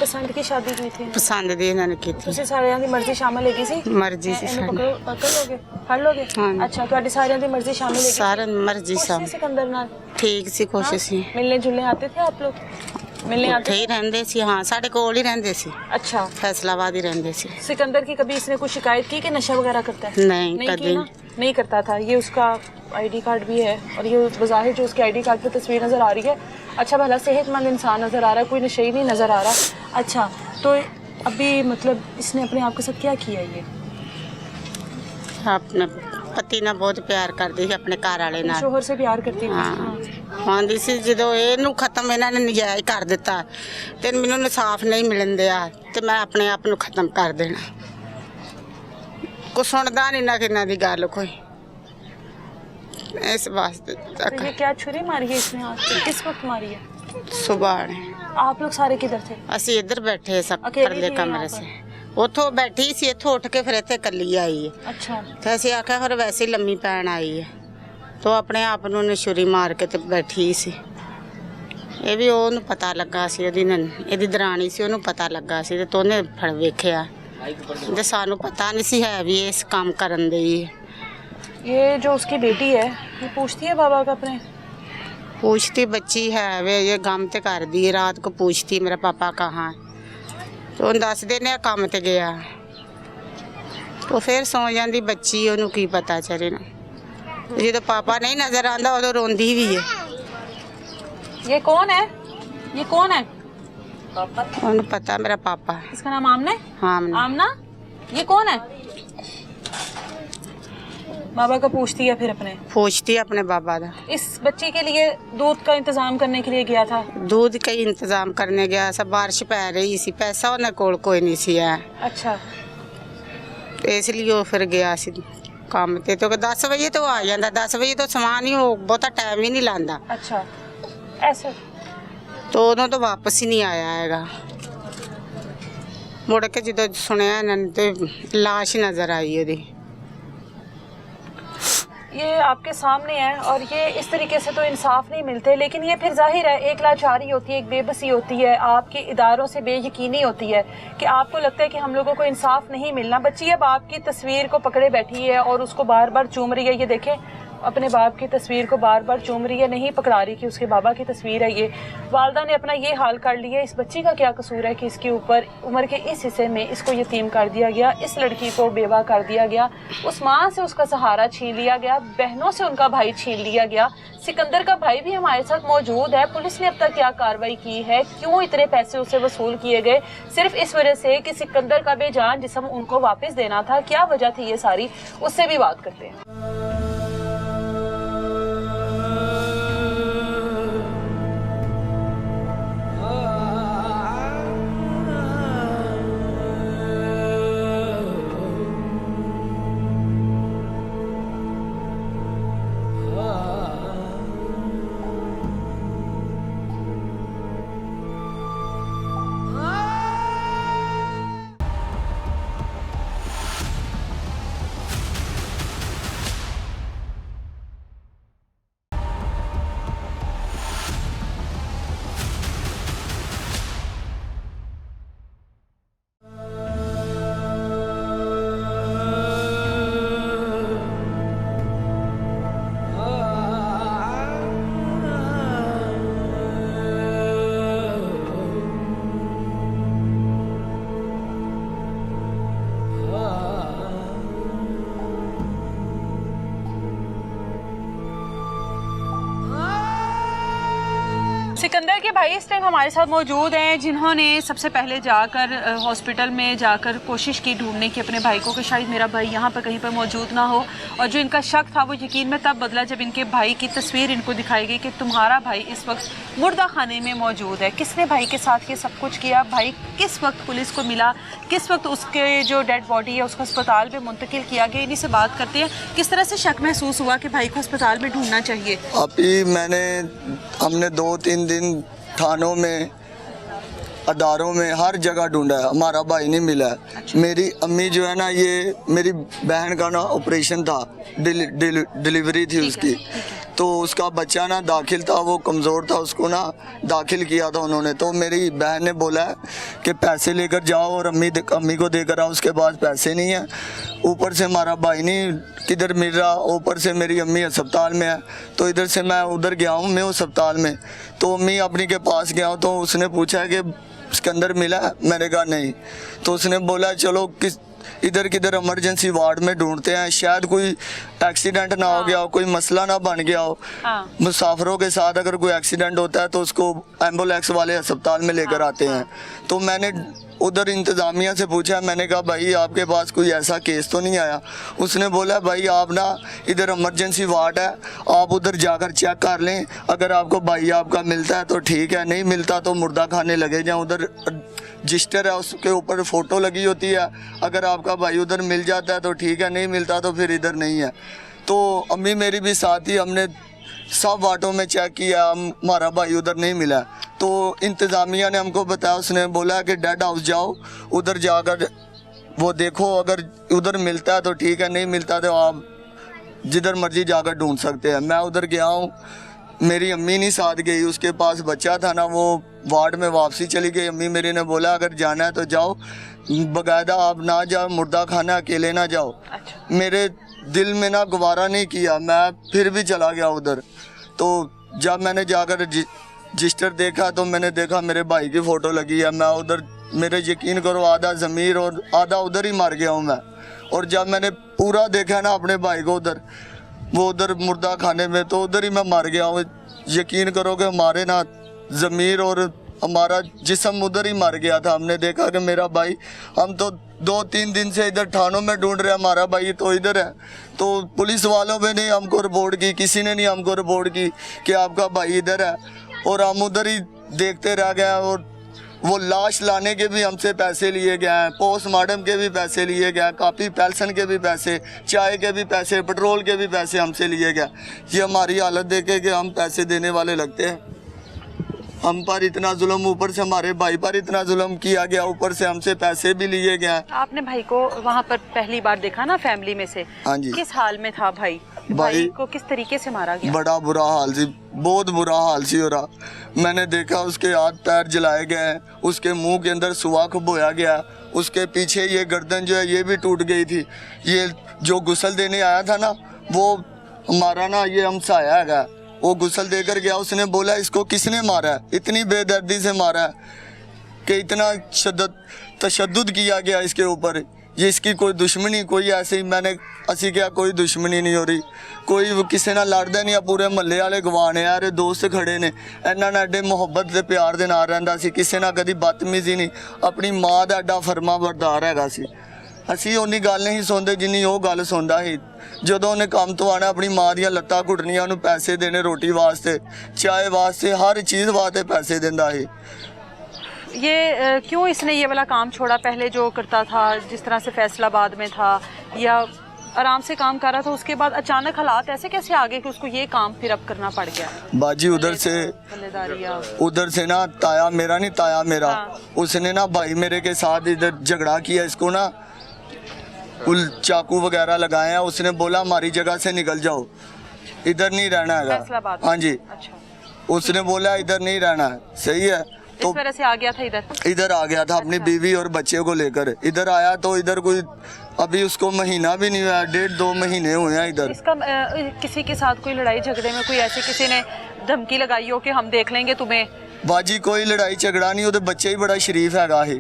A: पसंद की शादी की थी?
E: ਪਸੰਦ ਦੀ ਇਹਨਾਂ ਨੇ ਕੀਤੀ।
A: ਤੁਸੀਂ ਸਾਰਿਆਂ ਦੀ ਮਰਜ਼ੀ ਸ਼ਾਮਲ ਹੈਗੀ ਸੀ?
E: ਮਰਜ਼ੀ ਸੀ
A: ਇਹਨੂੰ
E: ਸਾਡੀ।
A: ਪਕੜ ਲੋਗੇ, ਫੜ ਲੋਗੇ?
E: ਹਾਂ।
A: ਅੱਛਾ, ਤੁਹਾਡੀ ਸਾਰਿਆਂ ਦੀ ਮਰਜ਼ੀ ਸ਼ਾਮਲ ਹੈਗੀ?
E: ਸਾਰਿਆਂ ਦੀ ਮਰਜ਼ੀ
A: खुश
E: ਸਾਂ।
A: थे सिकंदर नाल?
E: ਠੀਕ ਸੀ, ਖੁਸ਼ ਸੀ।
A: मिलने जुलने आते थे आप लोग? मिलने आते?
E: ਉੱਥੇ ਹੀ ਰਹਿੰਦੇ ਸੀ। ਹਾਂ, ਸਾਡੇ ਕੋਲ ਹੀ ਰਹਿੰਦੇ ਸੀ।
A: अच्छा,
E: ਫੈਸਲਾਬਾਦ ਹੀ ਰਹਿੰਦੇ ਸੀ।
A: सिकंदर की कभी इसने कुछ शिकायत की कि नशा वगैरह करता है?
E: नहीं,
A: की
E: कभी
A: ना? नहीं करता था। ये उसका आईडी कार्ड भी है और ये बज़ाहिर जो उसके आईडी कार्ड पे तस्वीर नज़र आ रही है, अच्छा भला सेहतमंद इंसान नज़र आ रहा है, कोई नशे नहीं नज़र आ रहा। अच्छा, तो अभी मतलब इसने अपने आप के साथ क्या किया ये?
E: ਆਪਣੇ ਪਤੀ ਨਾਲ ਬਹੁਤ ਪਿਆਰ ਕਰਦੀ ਸੀ, ਆਪਣੇ ਘਰ ਵਾਲੇ ਨਾਲ।
A: शोहर से प्यार करती थी?
E: ਹਾਂ, ਆਉਂਦੀ ਸੀ ਜਦੋਂ ਇਹਨੂੰ ਖਤਮ ਇਹਨਾਂ ਨੇ ਨਜਾਇਜ਼ ਕਰ ਦਿੱਤਾ ਤੇ ਮੈਨੂੰ ਇਨਸਾਫ ਨਹੀਂ ਮਿਲਣ ਦਿਆ ਤੇ ਮੈਂ ਆਪਣੇ ਆਪ ਨੂੰ ਖਤਮ ਕਰ ਦੇਣਾ। ਕੋਈ ਸੁਣਦਾ ਨਹੀਂ ਨਾ ਕਿੰਨਾ ਦੀ ਗੱਲ ਕੋਈ। ਇਸ ਵਾਸਤੇ
A: तो ये क्या छुरी मारी है इसने हाथ पे? किस वक्त मारी है?
E: ਸੁਬਾਹ ਨੇ
A: आप लोग सारे किधर थे?
E: ਅਸੀਂ ਇੱਧਰ ਬੈਠੇ ਸਭ
A: ਅਕੇਲੀ
E: ਪਰਲੇ
A: ਸੀ
E: ਕਮਰੇ
A: यहाँ
E: 'ਚ। ਉੱਥੋਂ ਬੈਠੀ ਸੀ, ਇੱਥੋਂ ਉੱਠ ਕੇ ਫਿਰ ਇੱਥੇ ਇਕੱਲੀ ਆਈ ਹੈ
A: अच्छा,
E: ਤੇ ਅਸੀਂ ਆਖਿਆ ਫਿਰ ਵੈਸੇ ਹੀ ਲੰਮੀ ਪੈਣ ਆਈ ਹੈ ਤੋ ਆਪਣੇ ਆਪ ਨੂੰ ਨੇ ਛੁਰੀ ਮਾਰ ਕੇ ਤੇ ਬੈਠੀ ਸੀ। ਇਹ ਵੀ ਉਹਨੂੰ ਪਤਾ ਲੱਗਾ ਸੀ, ਇਹਦੀ ਦਰਾਣੀ ਸੀ, ਉਹਨੂੰ ਪਤਾ ਲੱਗਾ ਸੀ ਤੇ ਉਹਨੇ ਫੜ ਵੇਖਿਆ ਤੇ ਸਾਨੂੰ ਪਤਾ ਨਹੀਂ ਸੀ ਹੈ ਵੀ ਇਸ ਕੰਮ ਕਰਨ ਦੇ ਹੀ।
A: ये जो उसकी बेटी है ये पूछती है बाबा का अपने?
E: पूछती बच्ची है वे ये गम ते कर दी रात को पूछती मेरा पापा कहाँ है तो दस देने काम ते गया तो फिर सौ जाती बच्ची ओनू की पता चले ना जो पापा नहीं नजर आता उदो रोंदी भी है।
A: ये कौन है? ये कौन है?
E: ओनू पता मेरा पापा।
A: इसका नाम आमना है?
E: हाँ
A: आमना, ये कौन है? बाबा का पूछती है फिर अपने?
E: पूछती अपने बाबा दा।
A: इस बच्ची के लिए दूध का इंतजाम करने के लिए गया था?
E: दूध का ही इंतजाम करने गया सब बारिश पै रही सी पैसा उन्हें कोल कोई नहीं सी है
A: अच्छा,
E: इसलिए वो फिर गया सी काम ते तो 10 बजे तो आ जाता 10 बजे तो समान ही हो बहुता टाइम ही नहीं लांदा
A: अच्छा ऐसे
E: तो उदों तो वापस ही नहीं आया हैगा। मुड़ के जो सुनिया इन्होंने तो लाश नज़र आई ओदी।
A: ये आपके सामने है और ये इस तरीके से तो इंसाफ नहीं मिलते, लेकिन ये फिर जाहिर है एक लाचारी होती है, एक बेबसी होती है, आपके इदारों से बेयकीनी होती है कि आपको लगता है कि हम लोगों को इंसाफ नहीं मिलना। बच्ची अब आपकी तस्वीर को पकड़े बैठी है और उसको बार बार चूम रही है। ये देखें, अपने बाप की तस्वीर को बार बार चूम रही है, नहीं पकड़ा रही कि उसके बाबा की तस्वीर है ये। वालदा ने अपना ये हाल कर लिया। इस बच्ची का क्या कसूर है कि इसके ऊपर उम्र के इस हिस्से में इसको यतीम कर दिया गया, इस लड़की को बेवा कर दिया गया, उस माँ से उसका सहारा छीन लिया गया, बहनों से उनका भाई छीन लिया गया। सिकंदर का भाई भी हमारे साथ मौजूद है। पुलिस ने अब तक क्या कार्रवाई की है, क्यों इतने पैसे उससे वसूल किए गए, सिर्फ इस वजह से कि सिकंदर का बेजान जिस्म उनको वापस देना था, क्या वजह थी ये सारी, उससे भी बात करते हैं। सिकंदर के भाई इस टाइम हमारे साथ मौजूद हैं, जिन्होंने सबसे पहले जाकर हॉस्पिटल में जाकर कोशिश की ढूंढने की अपने भाई को कि शायद मेरा भाई यहाँ पर कहीं पर मौजूद ना हो। और जो इनका शक था वो यकीन में तब बदला जब इनके भाई की तस्वीर इनको दिखाई गई कि तुम्हारा भाई इस वक्त मुर्दा खाने में मौजूद है। किसने भाई के साथ ये सब कुछ किया, भाई किस वक्त पुलिस को मिला, किस वक्त उसके जो डेड बॉडी है उसको अस्पताल में मुंतकिल किया गया, इन्हीं से बात करते हैं। किस तरह से शक महसूस हुआ कि भाई को अस्पताल में ढूंढना चाहिए?
D: अभी हमने 2-3 दिन थानों में, अदारों में, हर जगह ढूंढा है, हमारा भाई नहीं मिला है।
A: अच्छा।
D: मेरी अम्मी जो है ना, ये मेरी बहन का ना ऑपरेशन था, डिलीवरी थी उसकी, तो उसका बच्चा ना दाखिल था, वो कमज़ोर था, उसको ना दाखिल किया था उन्होंने। तो मेरी बहन ने बोला कि पैसे लेकर जाओ और अम्मी को देकर आओ, उसके पास पैसे नहीं है, ऊपर से हमारा भाई नहीं किधर मिल रहा, ऊपर से मेरी अम्मी अस्पताल में है। तो इधर से मैं उधर गया हूँ, मैं उस अस्पताल में, तो अम्मी अपनी के पास गया हूँ, तो उसने पूछा कि सिकंदर मिला, मैंने कहा नहीं। तो उसने बोला चलो इधर किधर इमरजेंसी वार्ड में ढूंढते हैं, शायद कोई एक्सीडेंट ना हो गया हो, कोई मसला ना बन गया हो। मुसाफिरों के साथ अगर कोई एक्सीडेंट होता है तो उसको एम्बुलेंस वाले अस्पताल में लेकर आते हैं। तो मैंने उधर इंतज़ामिया से पूछा, मैंने कहा भाई आपके पास कोई ऐसा केस तो नहीं आया? उसने बोला भाई आप ना इधर इमरजेंसी वार्ड है, आप उधर जाकर चेक कर लें, अगर आपको भाई आपका मिलता है तो ठीक है, नहीं मिलता तो मुर्दा खाने लगे जाएं, उधर रजिस्टर है उसके ऊपर फ़ोटो लगी होती है, अगर आपका भाई उधर मिल जाता है तो ठीक है, नहीं मिलता तो फिर इधर नहीं है। तो अम्मी मेरी भी साथ ही, हमने सब वार्डों में चेक किया, हमारा भाई उधर नहीं मिला। तो इंतज़ामिया ने हमको बताया, उसने बोला कि डेड हाउस जाओ, उधर जाकर वो देखो, अगर उधर मिलता है तो ठीक है, नहीं मिलता तो आप जिधर मर्जी जाकर ढूंढ सकते हैं। मैं उधर गया हूँ, मेरी अम्मी नहीं साथ गई, उसके पास बच्चा था ना, वो वार्ड में वापसी चली गई। अम्मी मेरी ने बोला अगर जाना है तो जाओ, बकायदा आप ना जाओ, मुर्दा खाना अकेले ना जाओ।
A: अच्छा।
D: मेरे दिल में ना गवारा नहीं किया, मैं फिर भी चला गया उधर। तो जब मैंने जाकर रजिस्टर देखा तो मैंने देखा मेरे भाई की फ़ोटो लगी है। मैं उधर, मेरे यकीन करो, आधा ज़मीर और आधा उधर ही मर गया हूँ मैं। और जब मैंने पूरा देखा ना अपने भाई को उधर, वो उधर मुर्दा खाने में, तो उधर ही मैं मर गया हूँ। यकीन करो कि हमारे ना ज़मीर और हमारा जिस्म उधर ही मर गया था। हमने देखा कि मेरा भाई, हम तो 2-3 दिन से इधर थानों में ढूंढ रहे हैं, हमारा भाई तो इधर है। तो पुलिस वालों ने नहीं हमको रिपोर्ट की, किसी ने नहीं हमको रिपोर्ट की कि आपका भाई इधर है, और हम उधर ही देखते रह गए। और वो लाश लाने के भी हमसे पैसे लिए गए हैं, पोस्टमार्टम के भी पैसे लिए गए, काफ़ी पेंशन के भी पैसे, चाय के भी पैसे, पेट्रोल के भी पैसे हमसे लिए गए। ये हमारी हालत देखे कि हम पैसे देने वाले लगते हैं। हम पर इतना जुल्म, ऊपर से हमारे भाई पर इतना जुल्म किया गया, ऊपर से हमसे पैसे भी लिए गए।
A: आपने भाई को वहाँ पर पहली बार देखा ना फैमिली में से?
D: हाँ जी।
A: किस हाल में था भाई? भाई को किस तरीके से मारा गया?
D: बड़ा बुरा हाल सी, बहुत बुरा हाल सी हो रहा। मैंने देखा उसके हाथ पैर जलाए गए हैं, उसके मुंह के अंदर सुराख बोया गया, उसके पीछे ये गर्दन जो है ये भी टूट गई थी। ये जो गुस्ल देने आया था ना, वो हमारा ना ये हमसाया है, वो गुस्ल देकर गया। उसने बोला इसको किसने मारा है, इतनी बेदर्दी से मारा है कि इतना तशद्दुद किया गया इसके ऊपर। ये इसकी कोई दुश्मनी, कोई ऐसी मैंने असी क्या कोई दुश्मनी नहीं हो रही, कोई किसी ना लड़दा नहीं। पूरे महल्ले वाले गवाह ने, यार दोस्त खड़े ने, इन्हां नाल एडे मुहब्बत दे प्यार दे नाल रहिंदा सी, किसी ना कदी बदतमीजी नहीं। अपनी माँ दा एडा फरमा बरदार हैगा सी। ਅਸੀਂ ਉਨੀ ਗੱਲ ਨਹੀਂ ਸੁਣਦੇ ਜਿੰਨੀ ਉਹ ਗੱਲ ਸੁਣਦਾ ਸੀ। ਜਦੋਂ ਉਹਨੇ ਕੰਮ ਤੋਂ ਆਣਾ ਆਪਣੀ ਮਾਂ ਦੀਆਂ ਲੱਤਾਂ ਘੁੱਟਣੀਆਂ, ਉਹਨੂੰ ਪੈਸੇ ਦੇਣੇ ਰੋਟੀ ਵਾਸਤੇ, ਚਾय ਵਾਸਤੇ, हर चीज़ वास्ते पैसे देंदा ਸੀ।
A: ये क्यों इसने ये वाला काम छोड़ा? पहले जो करता था, जिस तरह से फैसलाबाद में था या आराम से काम कर रहा था, उसके बाद अचानक हालात ऐसे कैसे आ गए कि उसको ये काम फिर अब करना पड़ गया?
D: बाजी उधर से ना ताया मेरा नहीं, ताया मेरा, उसने ना भाई मेरे के साथ इधर झगड़ा किया, इसको ना चाकू वगैरह लगाए हैं। उसने बोला हमारी जगह से निकल जाओ, इधर नहीं रहना है। हाँ जी।
A: अच्छा।
D: उसने बोला इधर नहीं रहना है, सही है। तो
A: इस वजह से आ गया था इधर
D: आ गया था अपनी बीवी और बच्चे को लेकर। इधर आया तो इधर कोई अभी उसको महीना भी नहीं हुआ, 1.5-2 महीने हुए हैं इधर।
A: इसका किसी के साथ कोई लड़ाई झगड़े में कोई ऐसे किसी ने धमकी लगाई हो कि हम देख लेंगे तुम्हें?
D: बाजी कोई लड़ाई झगड़ा नहीं, ਉਹਦੇ ਬੱਚੇ ही बड़ा शरीफ हैगा ही,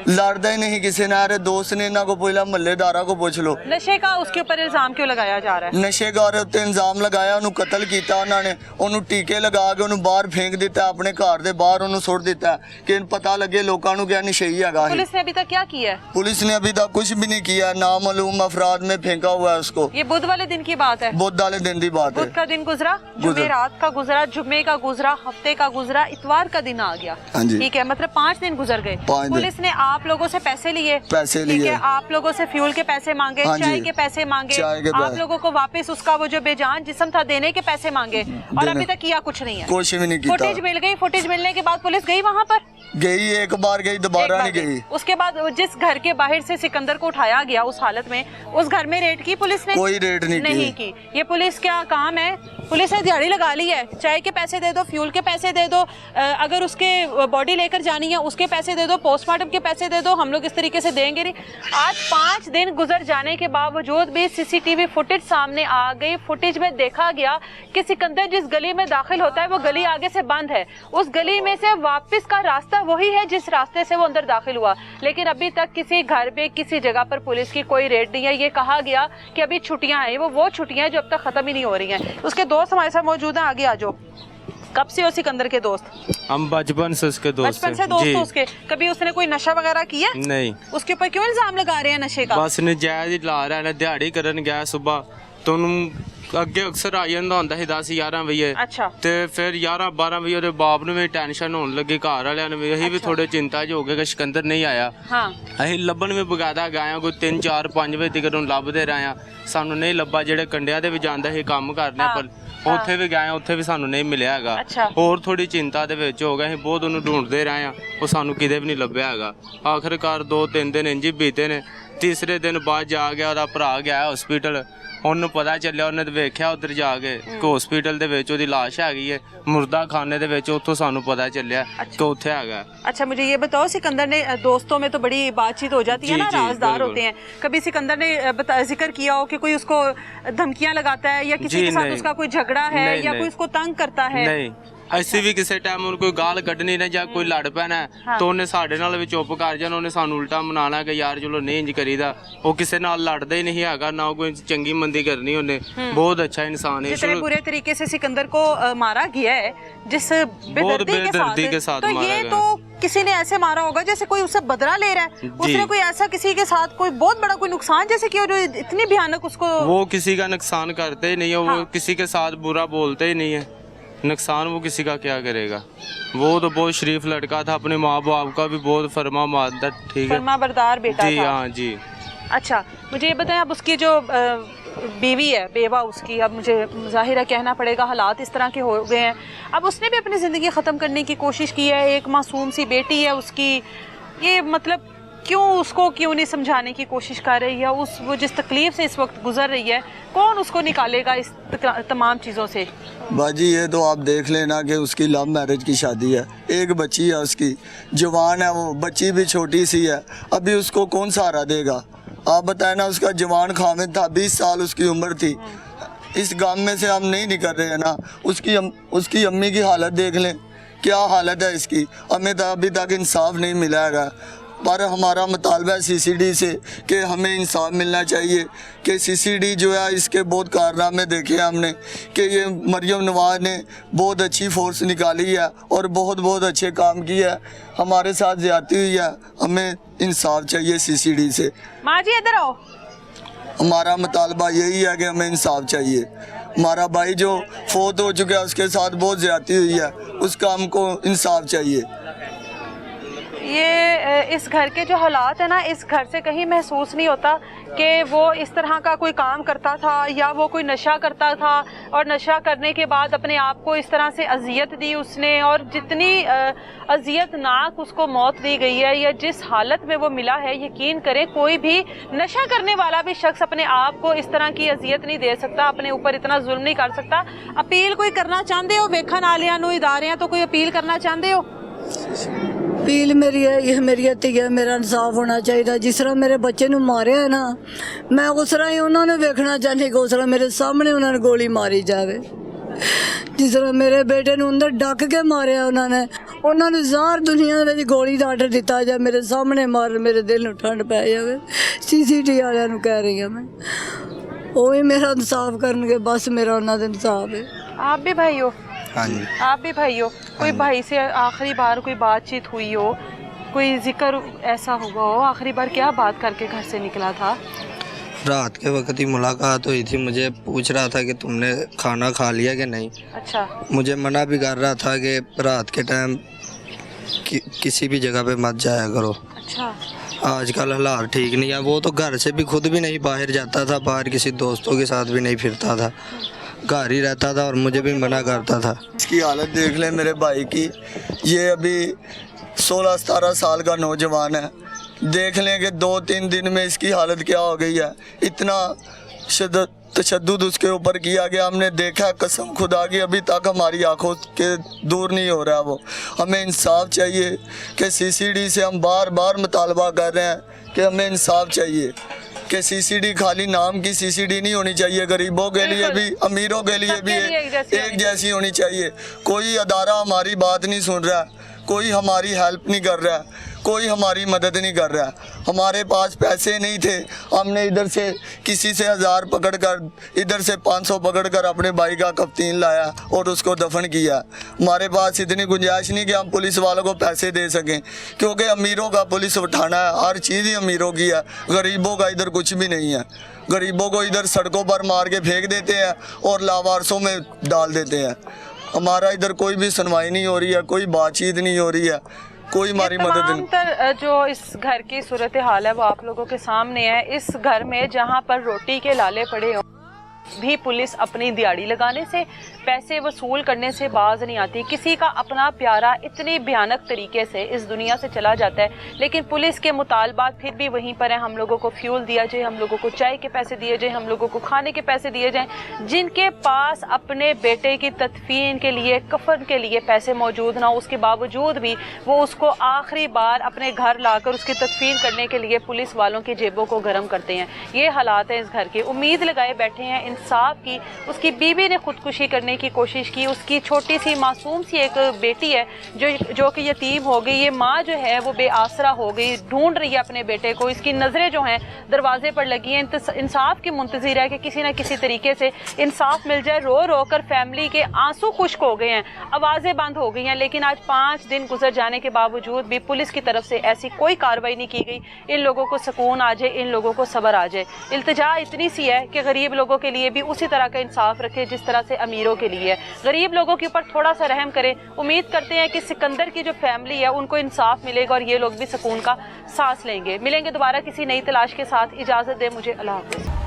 D: लड़दा ही नहीं किसी ने। अरे दोस्त ने ना को पूछला, महल्लेदारा को पूछ लो।
A: नशे का उसके ऊपर इल्जाम क्यों लगाया जा रहा है?
D: नशे का उत्ते इल्जाम लगाया, ਉਹਨੂੰ कतल किया उन्होंने, ਉਹਨੂੰ ਟੀਕੇ लगा के ਉਹਨੂੰ बाहर फेंक दिता, अपने घर ਦੇ बाहर ਉਹਨੂੰ ਸੁੱਟ ਦਿੱਤਾ कि पता लगे लोगों को क्या नशेई हैगा।
A: पुलिस ने अभी तक क्या किया है?
D: पुलिस ने अभी तक कुछ भी नहीं किया, नामालूम अफराद में फेंका हुआ है उसको।
A: ये बुध वाले दिन की बात है?
D: बुध वाले दिन की बात है।
A: बुध का दिन गुजरा, जुमे रात का गुजरा, जुम्मे का गुजरा, हफ्ते का गुजरा, इतवार का दिन आ गया। ठीक है, मतलब 5 दिन गुजर गए। पुलिस ने आप लोगों से पैसे लिए, ठीक है, आप लोगों से फ्यूल के पैसे मांगे, चाय के पैसे मांगे, आप लोगों को वापस उसका वो जो बेजान जिस्म था देने के पैसे मांगे, और अभी तक किया कुछ नहीं है।
D: कुछ भी नहीं किया।
A: फुटेज मिल गई, फुटेज मिलने के बाद पुलिस गई वहाँ पर?
D: गई, एक बार गई, दोबारा नहीं गई।
A: उसके बाद जिस घर के बाहर से सिकंदर को उठाया गया उस हालत में, उस घर में रेड की पुलिस ने?
D: कोई रेड नहीं
A: की। ये पुलिस क्या काम है? पुलिस ने दिहाड़ी लगा ली है, चाय के पैसे दे दो, फ्यूल के पैसे दे दो, अगर उसके बॉडी लेकर जानी है उसके पैसे दे दो, पोस्टमार्टम के पैसे दे दो, हम लोग इस तरीके से देंगे नहीं। आज 5 दिन गुजर जाने के बावजूद भी सीसीटीवी फुटेज सामने आ गई। फुटेज में देखा गया कि सिकंदर जिस गली में दाखिल होता है वो गली आगे से बंद है, उस गली में से वापस का रास्ता वही है जिस रास्ते से वो अंदर दाखिल हुआ। लेकिन अभी तक किसी घर पे, किसी जगह पर पुलिस की कोई रेड नहीं है। ये कहा गया कि अभी छुट्टियां हैं, वो छुट्टियां हैं जो अब तक खत्म ही नहीं हो रही हैं। उसके दोस्त हमारे साथ मौजूद हैं, आगे आ जाओ। कब से हो सिकंदर के दोस्त?
F: हम बचपन से उसके दोस्त।
A: बचपन से दोस्त हो उसके? कभी उसने कोई नशा वगैरह किया?
F: नहीं।
A: उसके ऊपर क्यों इल्जाम लगा रहे हैं नशे का?
F: बस नजायज ही ला रहा है। दिहाड़ी करन गया सुबह तो ਅੱਗੇ ਅਕਸਰ ਆ ਜਾਂਦਾ ਹੁੰਦਾ ਸੀ 10-11 ਵਜੇ।
A: ਅੱਛਾ।
F: ਤੇ ਫਿਰ 11-12 ਵਜੇ ਉਹਦੇ ਬਾਪ ਨੂੰ ਵੀ ਟੈਨਸ਼ਨ ਹੋਣ ਲੱਗੀ, ਘਰ ਵਾਲਿਆਂ ਨੂੰ ਵੀ। ਅਸੀਂ ਵੀ ਥੋੜੇ ਚਿੰਤਾ 'ਚ ਹੋ ਗਏ ਕਿ ਸਿਕੰਦਰ ਨਹੀਂ ਆਇਆ।
A: ਹਾਂ।
F: ਅਸੀਂ ਲੱਭਣ ਵੀ ਬਗਾਦਾ ਗਏ ਆ, ਕੋਈ 3-4-5 ਵਜੇ ਤੱਕ ਉਹਨੂੰ ਲੱਭਦੇ ਰਹੇ ਆ, ਸਾਨੂੰ ਨਹੀਂ ਲੱਭਾ। ਜਿਹੜੇ ਕੰਡਿਆਂ ਦੇ ਵੀ ਜਾਂਦਾ ਸੀ ਕੰਮ ਕਰਨੇ, ਪਰ ਉੱਥੇ ਵੀ ਗਏ, ਉੱਥੇ ਵੀ ਸਾਨੂੰ ਨਹੀਂ ਮਿਲਿਆ ਹੈਗਾ। ਹੋਰ ਥੋੜੀ ਚਿੰਤਾ ਦੇ ਵਿੱਚ ਹੋ ਗਏ, ਅਸੀਂ ਬਹੁਤ ਉਹਨੂੰ ਢੂੰਡਦੇ ਰਹੇ ਆ, ਉਹ ਸਾਨੂੰ ਕਿਤੇ ਵੀ ਨਹੀਂ ਲੱਭਿਆ ਹੈਗਾ। ਆਖਰਕਾਰ 2-3 ਦਿਨ ਇੰਝ ਹੀ ਬੀਤੇ ਨੇ। ਤੀਸਰੇ ਦਿਨ ਬਾਅਦ ਜਾ ਗਿਆ, ਉਹਦਾ ਭਰਾ ਗਿਆ ਹਸਪੀਟਲ, ਉਹਨੂੰ ਪਤਾ ਚੱਲਿਆ, ਉਹਨੇ ਵੇਖਿਆ ਉੱਧਰ ਜਾ ਕੇ ਕਿ ਹਸਪੀਟਲ ਦੇ ਵਿੱਚ ਉਹਦੀ ਲਾਸ਼ ਹੈਗੀ ਹੈ, मुर्दा खाने दे विच, उत्थों सानू पता चलिया कि उत्थे हैगा।
A: अच्छा, मुझे ये बताओ, सिकंदर ने दोस्तों में तो बड़ी बातचीत हो जाती है ना, राजदार होते हैं, कभी सिकंदर ने जिक्र किया हो कि कोई उसको धमकियां लगाता है या किसी के साथ उसका कोई झगड़ा है या कोई उसको तंग करता है?
F: नहीं, ਅਸੀਂ ਵੀ ਕਿਸੇ ਟਾਈਮ ਉਹਨੂੰ ਕੋਈ ਗਾਲ ਕੱਢਣੀ ਨਾ ਜਾਂ ਕੋਈ ਲੜ ਪੈਣਾ ਤਾਂ ਉਹਨੇ ਸਾਡੇ ਨਾਲ ਵੀ ਚੁੱਪ ਕਰ ਜਾਣਾ, ਉਹਨੇ ਸਾਨੂੰ ਉਲਟਾ ਮਨਾਣਾ ਕਿ ਯਾਰ ਚਲੋ ਨਹੀਂ ਇੰਜ ਕਰੀਦਾ। ਉਹ ਕਿਸੇ ਨਾਲ ਲੜਦਾ ਹੀ ਨਹੀਂ ਹੈਗਾ, ਨਾ ਕੋਈ ਚੰਗੀ ਮੰਦੀ ਕਰਨੀ ਉਹਨੇ। बहुत अच्छा इंसान है।
A: जितने बुरे तरीके से सिकंदर को मारा गया है, जिस बेदर्दी के साथ, तो ये तो किसी ने ऐसे मारा होगा जैसे कोई उससे बदला ले रहा है। उसने कोई ऐसा किसी के साथ कोई बहुत बड़ा कोई नुकसान जैसे किया जो इतनी भयानक उसको।
F: वो किसी का नुकसान करते ही नहीं है, वो किसी के साथ बुरा बोलते ही नहीं है। नुकसान वो किसी का क्या करेगा। वो तो बहुत शरीफ लड़का था, अपने माँ बाप का भी बहुत फरमा मादर, ठीक है,
A: फरमा बरदार बेटा
F: जी। हाँ जी।
A: अच्छा, मुझे ये बताएं, अब उसकी जो बीवी है, बेवा उसकी, अब मुझे ज़ाहिर है कहना पड़ेगा हालात इस तरह के हो गए हैं। अब उसने भी अपनी ज़िंदगी ख़त्म करने की कोशिश की है, एक मासूम सी बेटी है उसकी, ये मतलब क्यों नहीं समझाने की कोशिश कर रही है, वो जिस तकलीफ से इस वक्त गुजर रही है, कौन उसको निकालेगा इस तमाम चीज़ों से।
D: बाजी ये तो आप देख लेना कि उसकी लव मैरिज की शादी है, एक बच्ची है उसकी, जवान है वो, बच्ची भी छोटी सी है, अभी उसको कौन सहारा देगा। आप बताए ना, उसका जवान खामिद था, 20 साल उसकी उम्र थी। इस गांव में से हम नहीं निकल रहे हैं ना। उसकी अम्मी की हालत देख लें, क्या हालत है इसकी। हमें तो अभी तक इंसाफ नहीं मिला है, पर हमारा मुतालबा है सीसीडी से कि हमें इंसाफ मिलना चाहिए कि सीसीडी जो है इसके बहुत कारनामे देखे हमने कि ये मरियम नवाज ने बहुत अच्छी फोर्स निकाली है और बहुत अच्छे काम किया है, हमारे साथ ज्यादती हुई है, हमें इंसाफ चाहिए सीसीडी से।
A: माँ जी इधर आओ।
D: हमारा मुतालबा यही है कि हमें इंसाफ चाहिए। हमारा भाई जो फोत हो चुका है उसके साथ बहुत ज्यादती हुई है, उसका हमको इंसाफ चाहिए।
A: ये इस घर के जो हालात है ना, इस घर से कहीं महसूस नहीं होता कि वो इस तरह का कोई काम करता था या वो कोई नशा करता था और नशा करने के बाद अपने आप को इस तरह से अजियत दी उसने, और जितनी अजियतनाक उसको मौत दी गई है या जिस हालत में वो मिला है, यकीन करें कोई भी नशा करने वाला भी शख्स अपने आप को इस तरह की अजियत नहीं दे सकता, अपने ऊपर इतना जुल्म नहीं कर सकता। अपील कोई करना चाहते हो वेखन आलियां नूं, इदारियां तो कोई अपील करना चाहते हो?
B: अपील मेरी है, ये मेरी हत्ती है, मेरा इंसाफ होना चाहिए। जिस तरह मेरे बच्चे नूं मारिया है ना, मैं उस तरह ही उन्होंने वेखना चाहती कि उस तरह मेरे सामने उन्होंने गोली मारी जाए। जिस तरह मेरे बेटे नूं अंदर डक के मारिया उन्होंने ज़ाहर दुनिया में गोली का आर्डर दिता जाए, मेरे सामने मार, मेरे दिल नूं ठंड पै जाए। सीसीटी वालियां नूं कह रही हूँ मैं, वो ही मेरा इंसाफ करनगे, बस मेरा उन्होंने दा इंसाफ है।
A: आप भी भाई हो?
G: हाँ जी।
A: आप भी भाई हो? कोई भाई से आखिरी बार कोई बातचीत हुई हो, कोई जिक्र ऐसा हुआ हो? आखिरी बार क्या बात करके घर से निकला था?
G: रात के वक्त ही मुलाकात हुई थी, मुझे पूछ रहा था कि तुमने खाना खा लिया कि नहीं।
A: अच्छा।
G: मुझे मना भी कर रहा था कि रात के टाइम किसी भी जगह पे मत जाया करो।
A: अच्छा।
G: आजकल हालात ठीक नहीं है, वो तो घर से भी खुद भी नहीं बाहर जाता था, बाहर किसी दोस्तों के साथ भी नहीं फिरता था, घर ही रहता था और मुझे भी मना करता था।
D: इसकी हालत देख लें मेरे भाई की, ये अभी 16-17 साल का नौजवान है, देख लें कि 2-3 दिन में इसकी हालत क्या हो गई है। इतना तशद्दुद उसके ऊपर किया गया, हमने देखा, कसम खुदा की अभी तक हमारी आंखों के दूर नहीं हो रहा वो। हमें इंसाफ चाहिए कि सीसीडी से हम बार बार मुतालबा कर रहे हैं कि हमें इंसाफ चाहिए कि सीसीडी खाली नाम की सीसीडी नहीं होनी चाहिए, गरीबों के लिए भी अमीरों के लिए भी एक जैसी होनी चाहिए। कोई अदारा हमारी बात नहीं सुन रहा, कोई हमारी हेल्प नहीं कर रहा, कोई हमारी मदद नहीं कर रहा। हमारे पास पैसे नहीं थे, हमने इधर से किसी से 1000 पकड़कर, इधर से 500 पकड़कर अपने भाई का कफ्तीन लाया और उसको दफन किया। हमारे पास इतनी गुंजाइश नहीं कि हम पुलिस वालों को पैसे दे सकें, क्योंकि अमीरों का पुलिस उठाना है, हर चीज़ ही अमीरों की है, गरीबों का इधर कुछ भी नहीं है। गरीबों को इधर सड़कों पर मार के फेंक देते हैं और लावारसों में डाल देते हैं। हमारा इधर कोई भी सुनवाई नहीं हो रही है, कोई बातचीत नहीं हो रही है, कोई हमारी मदद नहीं।
A: जो इस घर की सूरत हाल है वो आप लोगों के सामने है। इस घर में जहाँ पर रोटी के लाले पड़े हों भी पुलिस अपनी दिहाड़ी लगाने से, पैसे वसूल करने से बाज नहीं आती। किसी का अपना प्यारा इतनी भयानक तरीके से इस दुनिया से चला जाता है, लेकिन पुलिस के मुतालबात फिर भी वहीं पर हैं। हम लोगों को फ्यूल दिया जाए, हम लोगों को चाय के पैसे दिए जाए, हम लोगों को खाने के पैसे दिए जाएं। जिनके पास अपने बेटे की तदफीन के लिए, कफन के लिए पैसे मौजूद ना हो, उसके बावजूद भी वो उसको आखिरी बार अपने घर लाकर उसकी तदफीन करने के लिए पुलिस वालों की जेबों को गर्म करते हैं। ये हालात हैं इस घर के। उम्मीद लगाए बैठे हैं इंसाफ की। उसकी बीवी ने खुदकुशी करने की कोशिश की, उसकी छोटी सी मासूम सी एक बेटी है जो कि यतीम हो गई। ये माँ जो है वो बेआसरा हो गई, ढूंढ रही है अपने बेटे को। इसकी नज़रें जो हैं दरवाजे पर लगी हैं, इंसाफ की मुंतज़िर है कि किसी न किसी तरीके से इंसाफ मिल जाए। रो रो कर फैमिली के आंसू खुश्क हो गए हैं, आवाज़ें बंद हो गई हैं, लेकिन आज 5 दिन गुजर जाने के बावजूद भी पुलिस की तरफ से ऐसी कोई कार्रवाई नहीं की गई। इन लोगों को सुकून आ जाए, इन लोगों को सब्र आ जाए। इल्तिजा इतनी सी है कि गरीब लोगों के लिए भी उसी तरह का इंसाफ रखे जिस तरह से अमीरों के लिए है। गरीब लोगों के ऊपर थोड़ा सा रहम करें। उम्मीद करते हैं कि सिकंदर की जो फैमिली है उनको इंसाफ मिलेगा और ये लोग भी सुकून का सांस लेंगे। मिलेंगे दोबारा किसी नई तलाश के साथ। इजाज़त दे मुझे, अल्लाह हाफ़िज़।